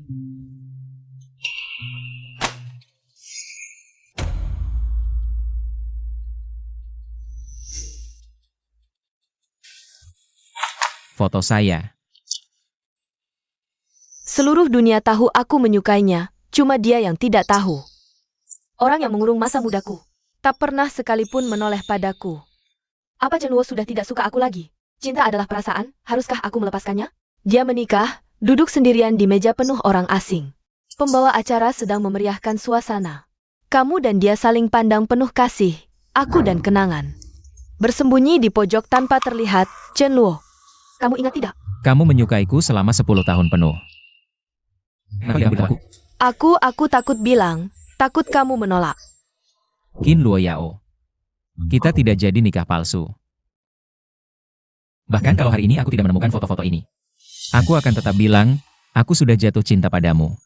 Foto saya. Seluruh dunia tahu aku menyukainya, cuma dia yang tidak tahu. Orang yang mengurung masa mudaku. Tak pernah sekalipun menoleh padaku. Apa Chenwo sudah tidak suka aku lagi? Cinta adalah perasaan, haruskah aku melepaskannya? Dia menikah, duduk sendirian di meja penuh orang asing. Pembawa acara sedang memeriahkan suasana. Kamu dan dia saling pandang penuh kasih, aku dan kenangan. Bersembunyi di pojok tanpa terlihat, Chenwo. Kamu ingat tidak? Kamu menyukaiku selama 10 tahun penuh. Kenapa tidak beritahu aku? Aku takut bilang, takut kamu menolak. Qin Luo Yao. Kita tidak jadi nikah palsu. Bahkan kalau hari ini aku tidak menemukan foto-foto ini, aku akan tetap bilang, aku sudah jatuh cinta padamu.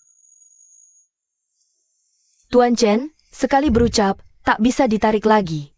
Tuan Chen, sekali berucap, tak bisa ditarik lagi.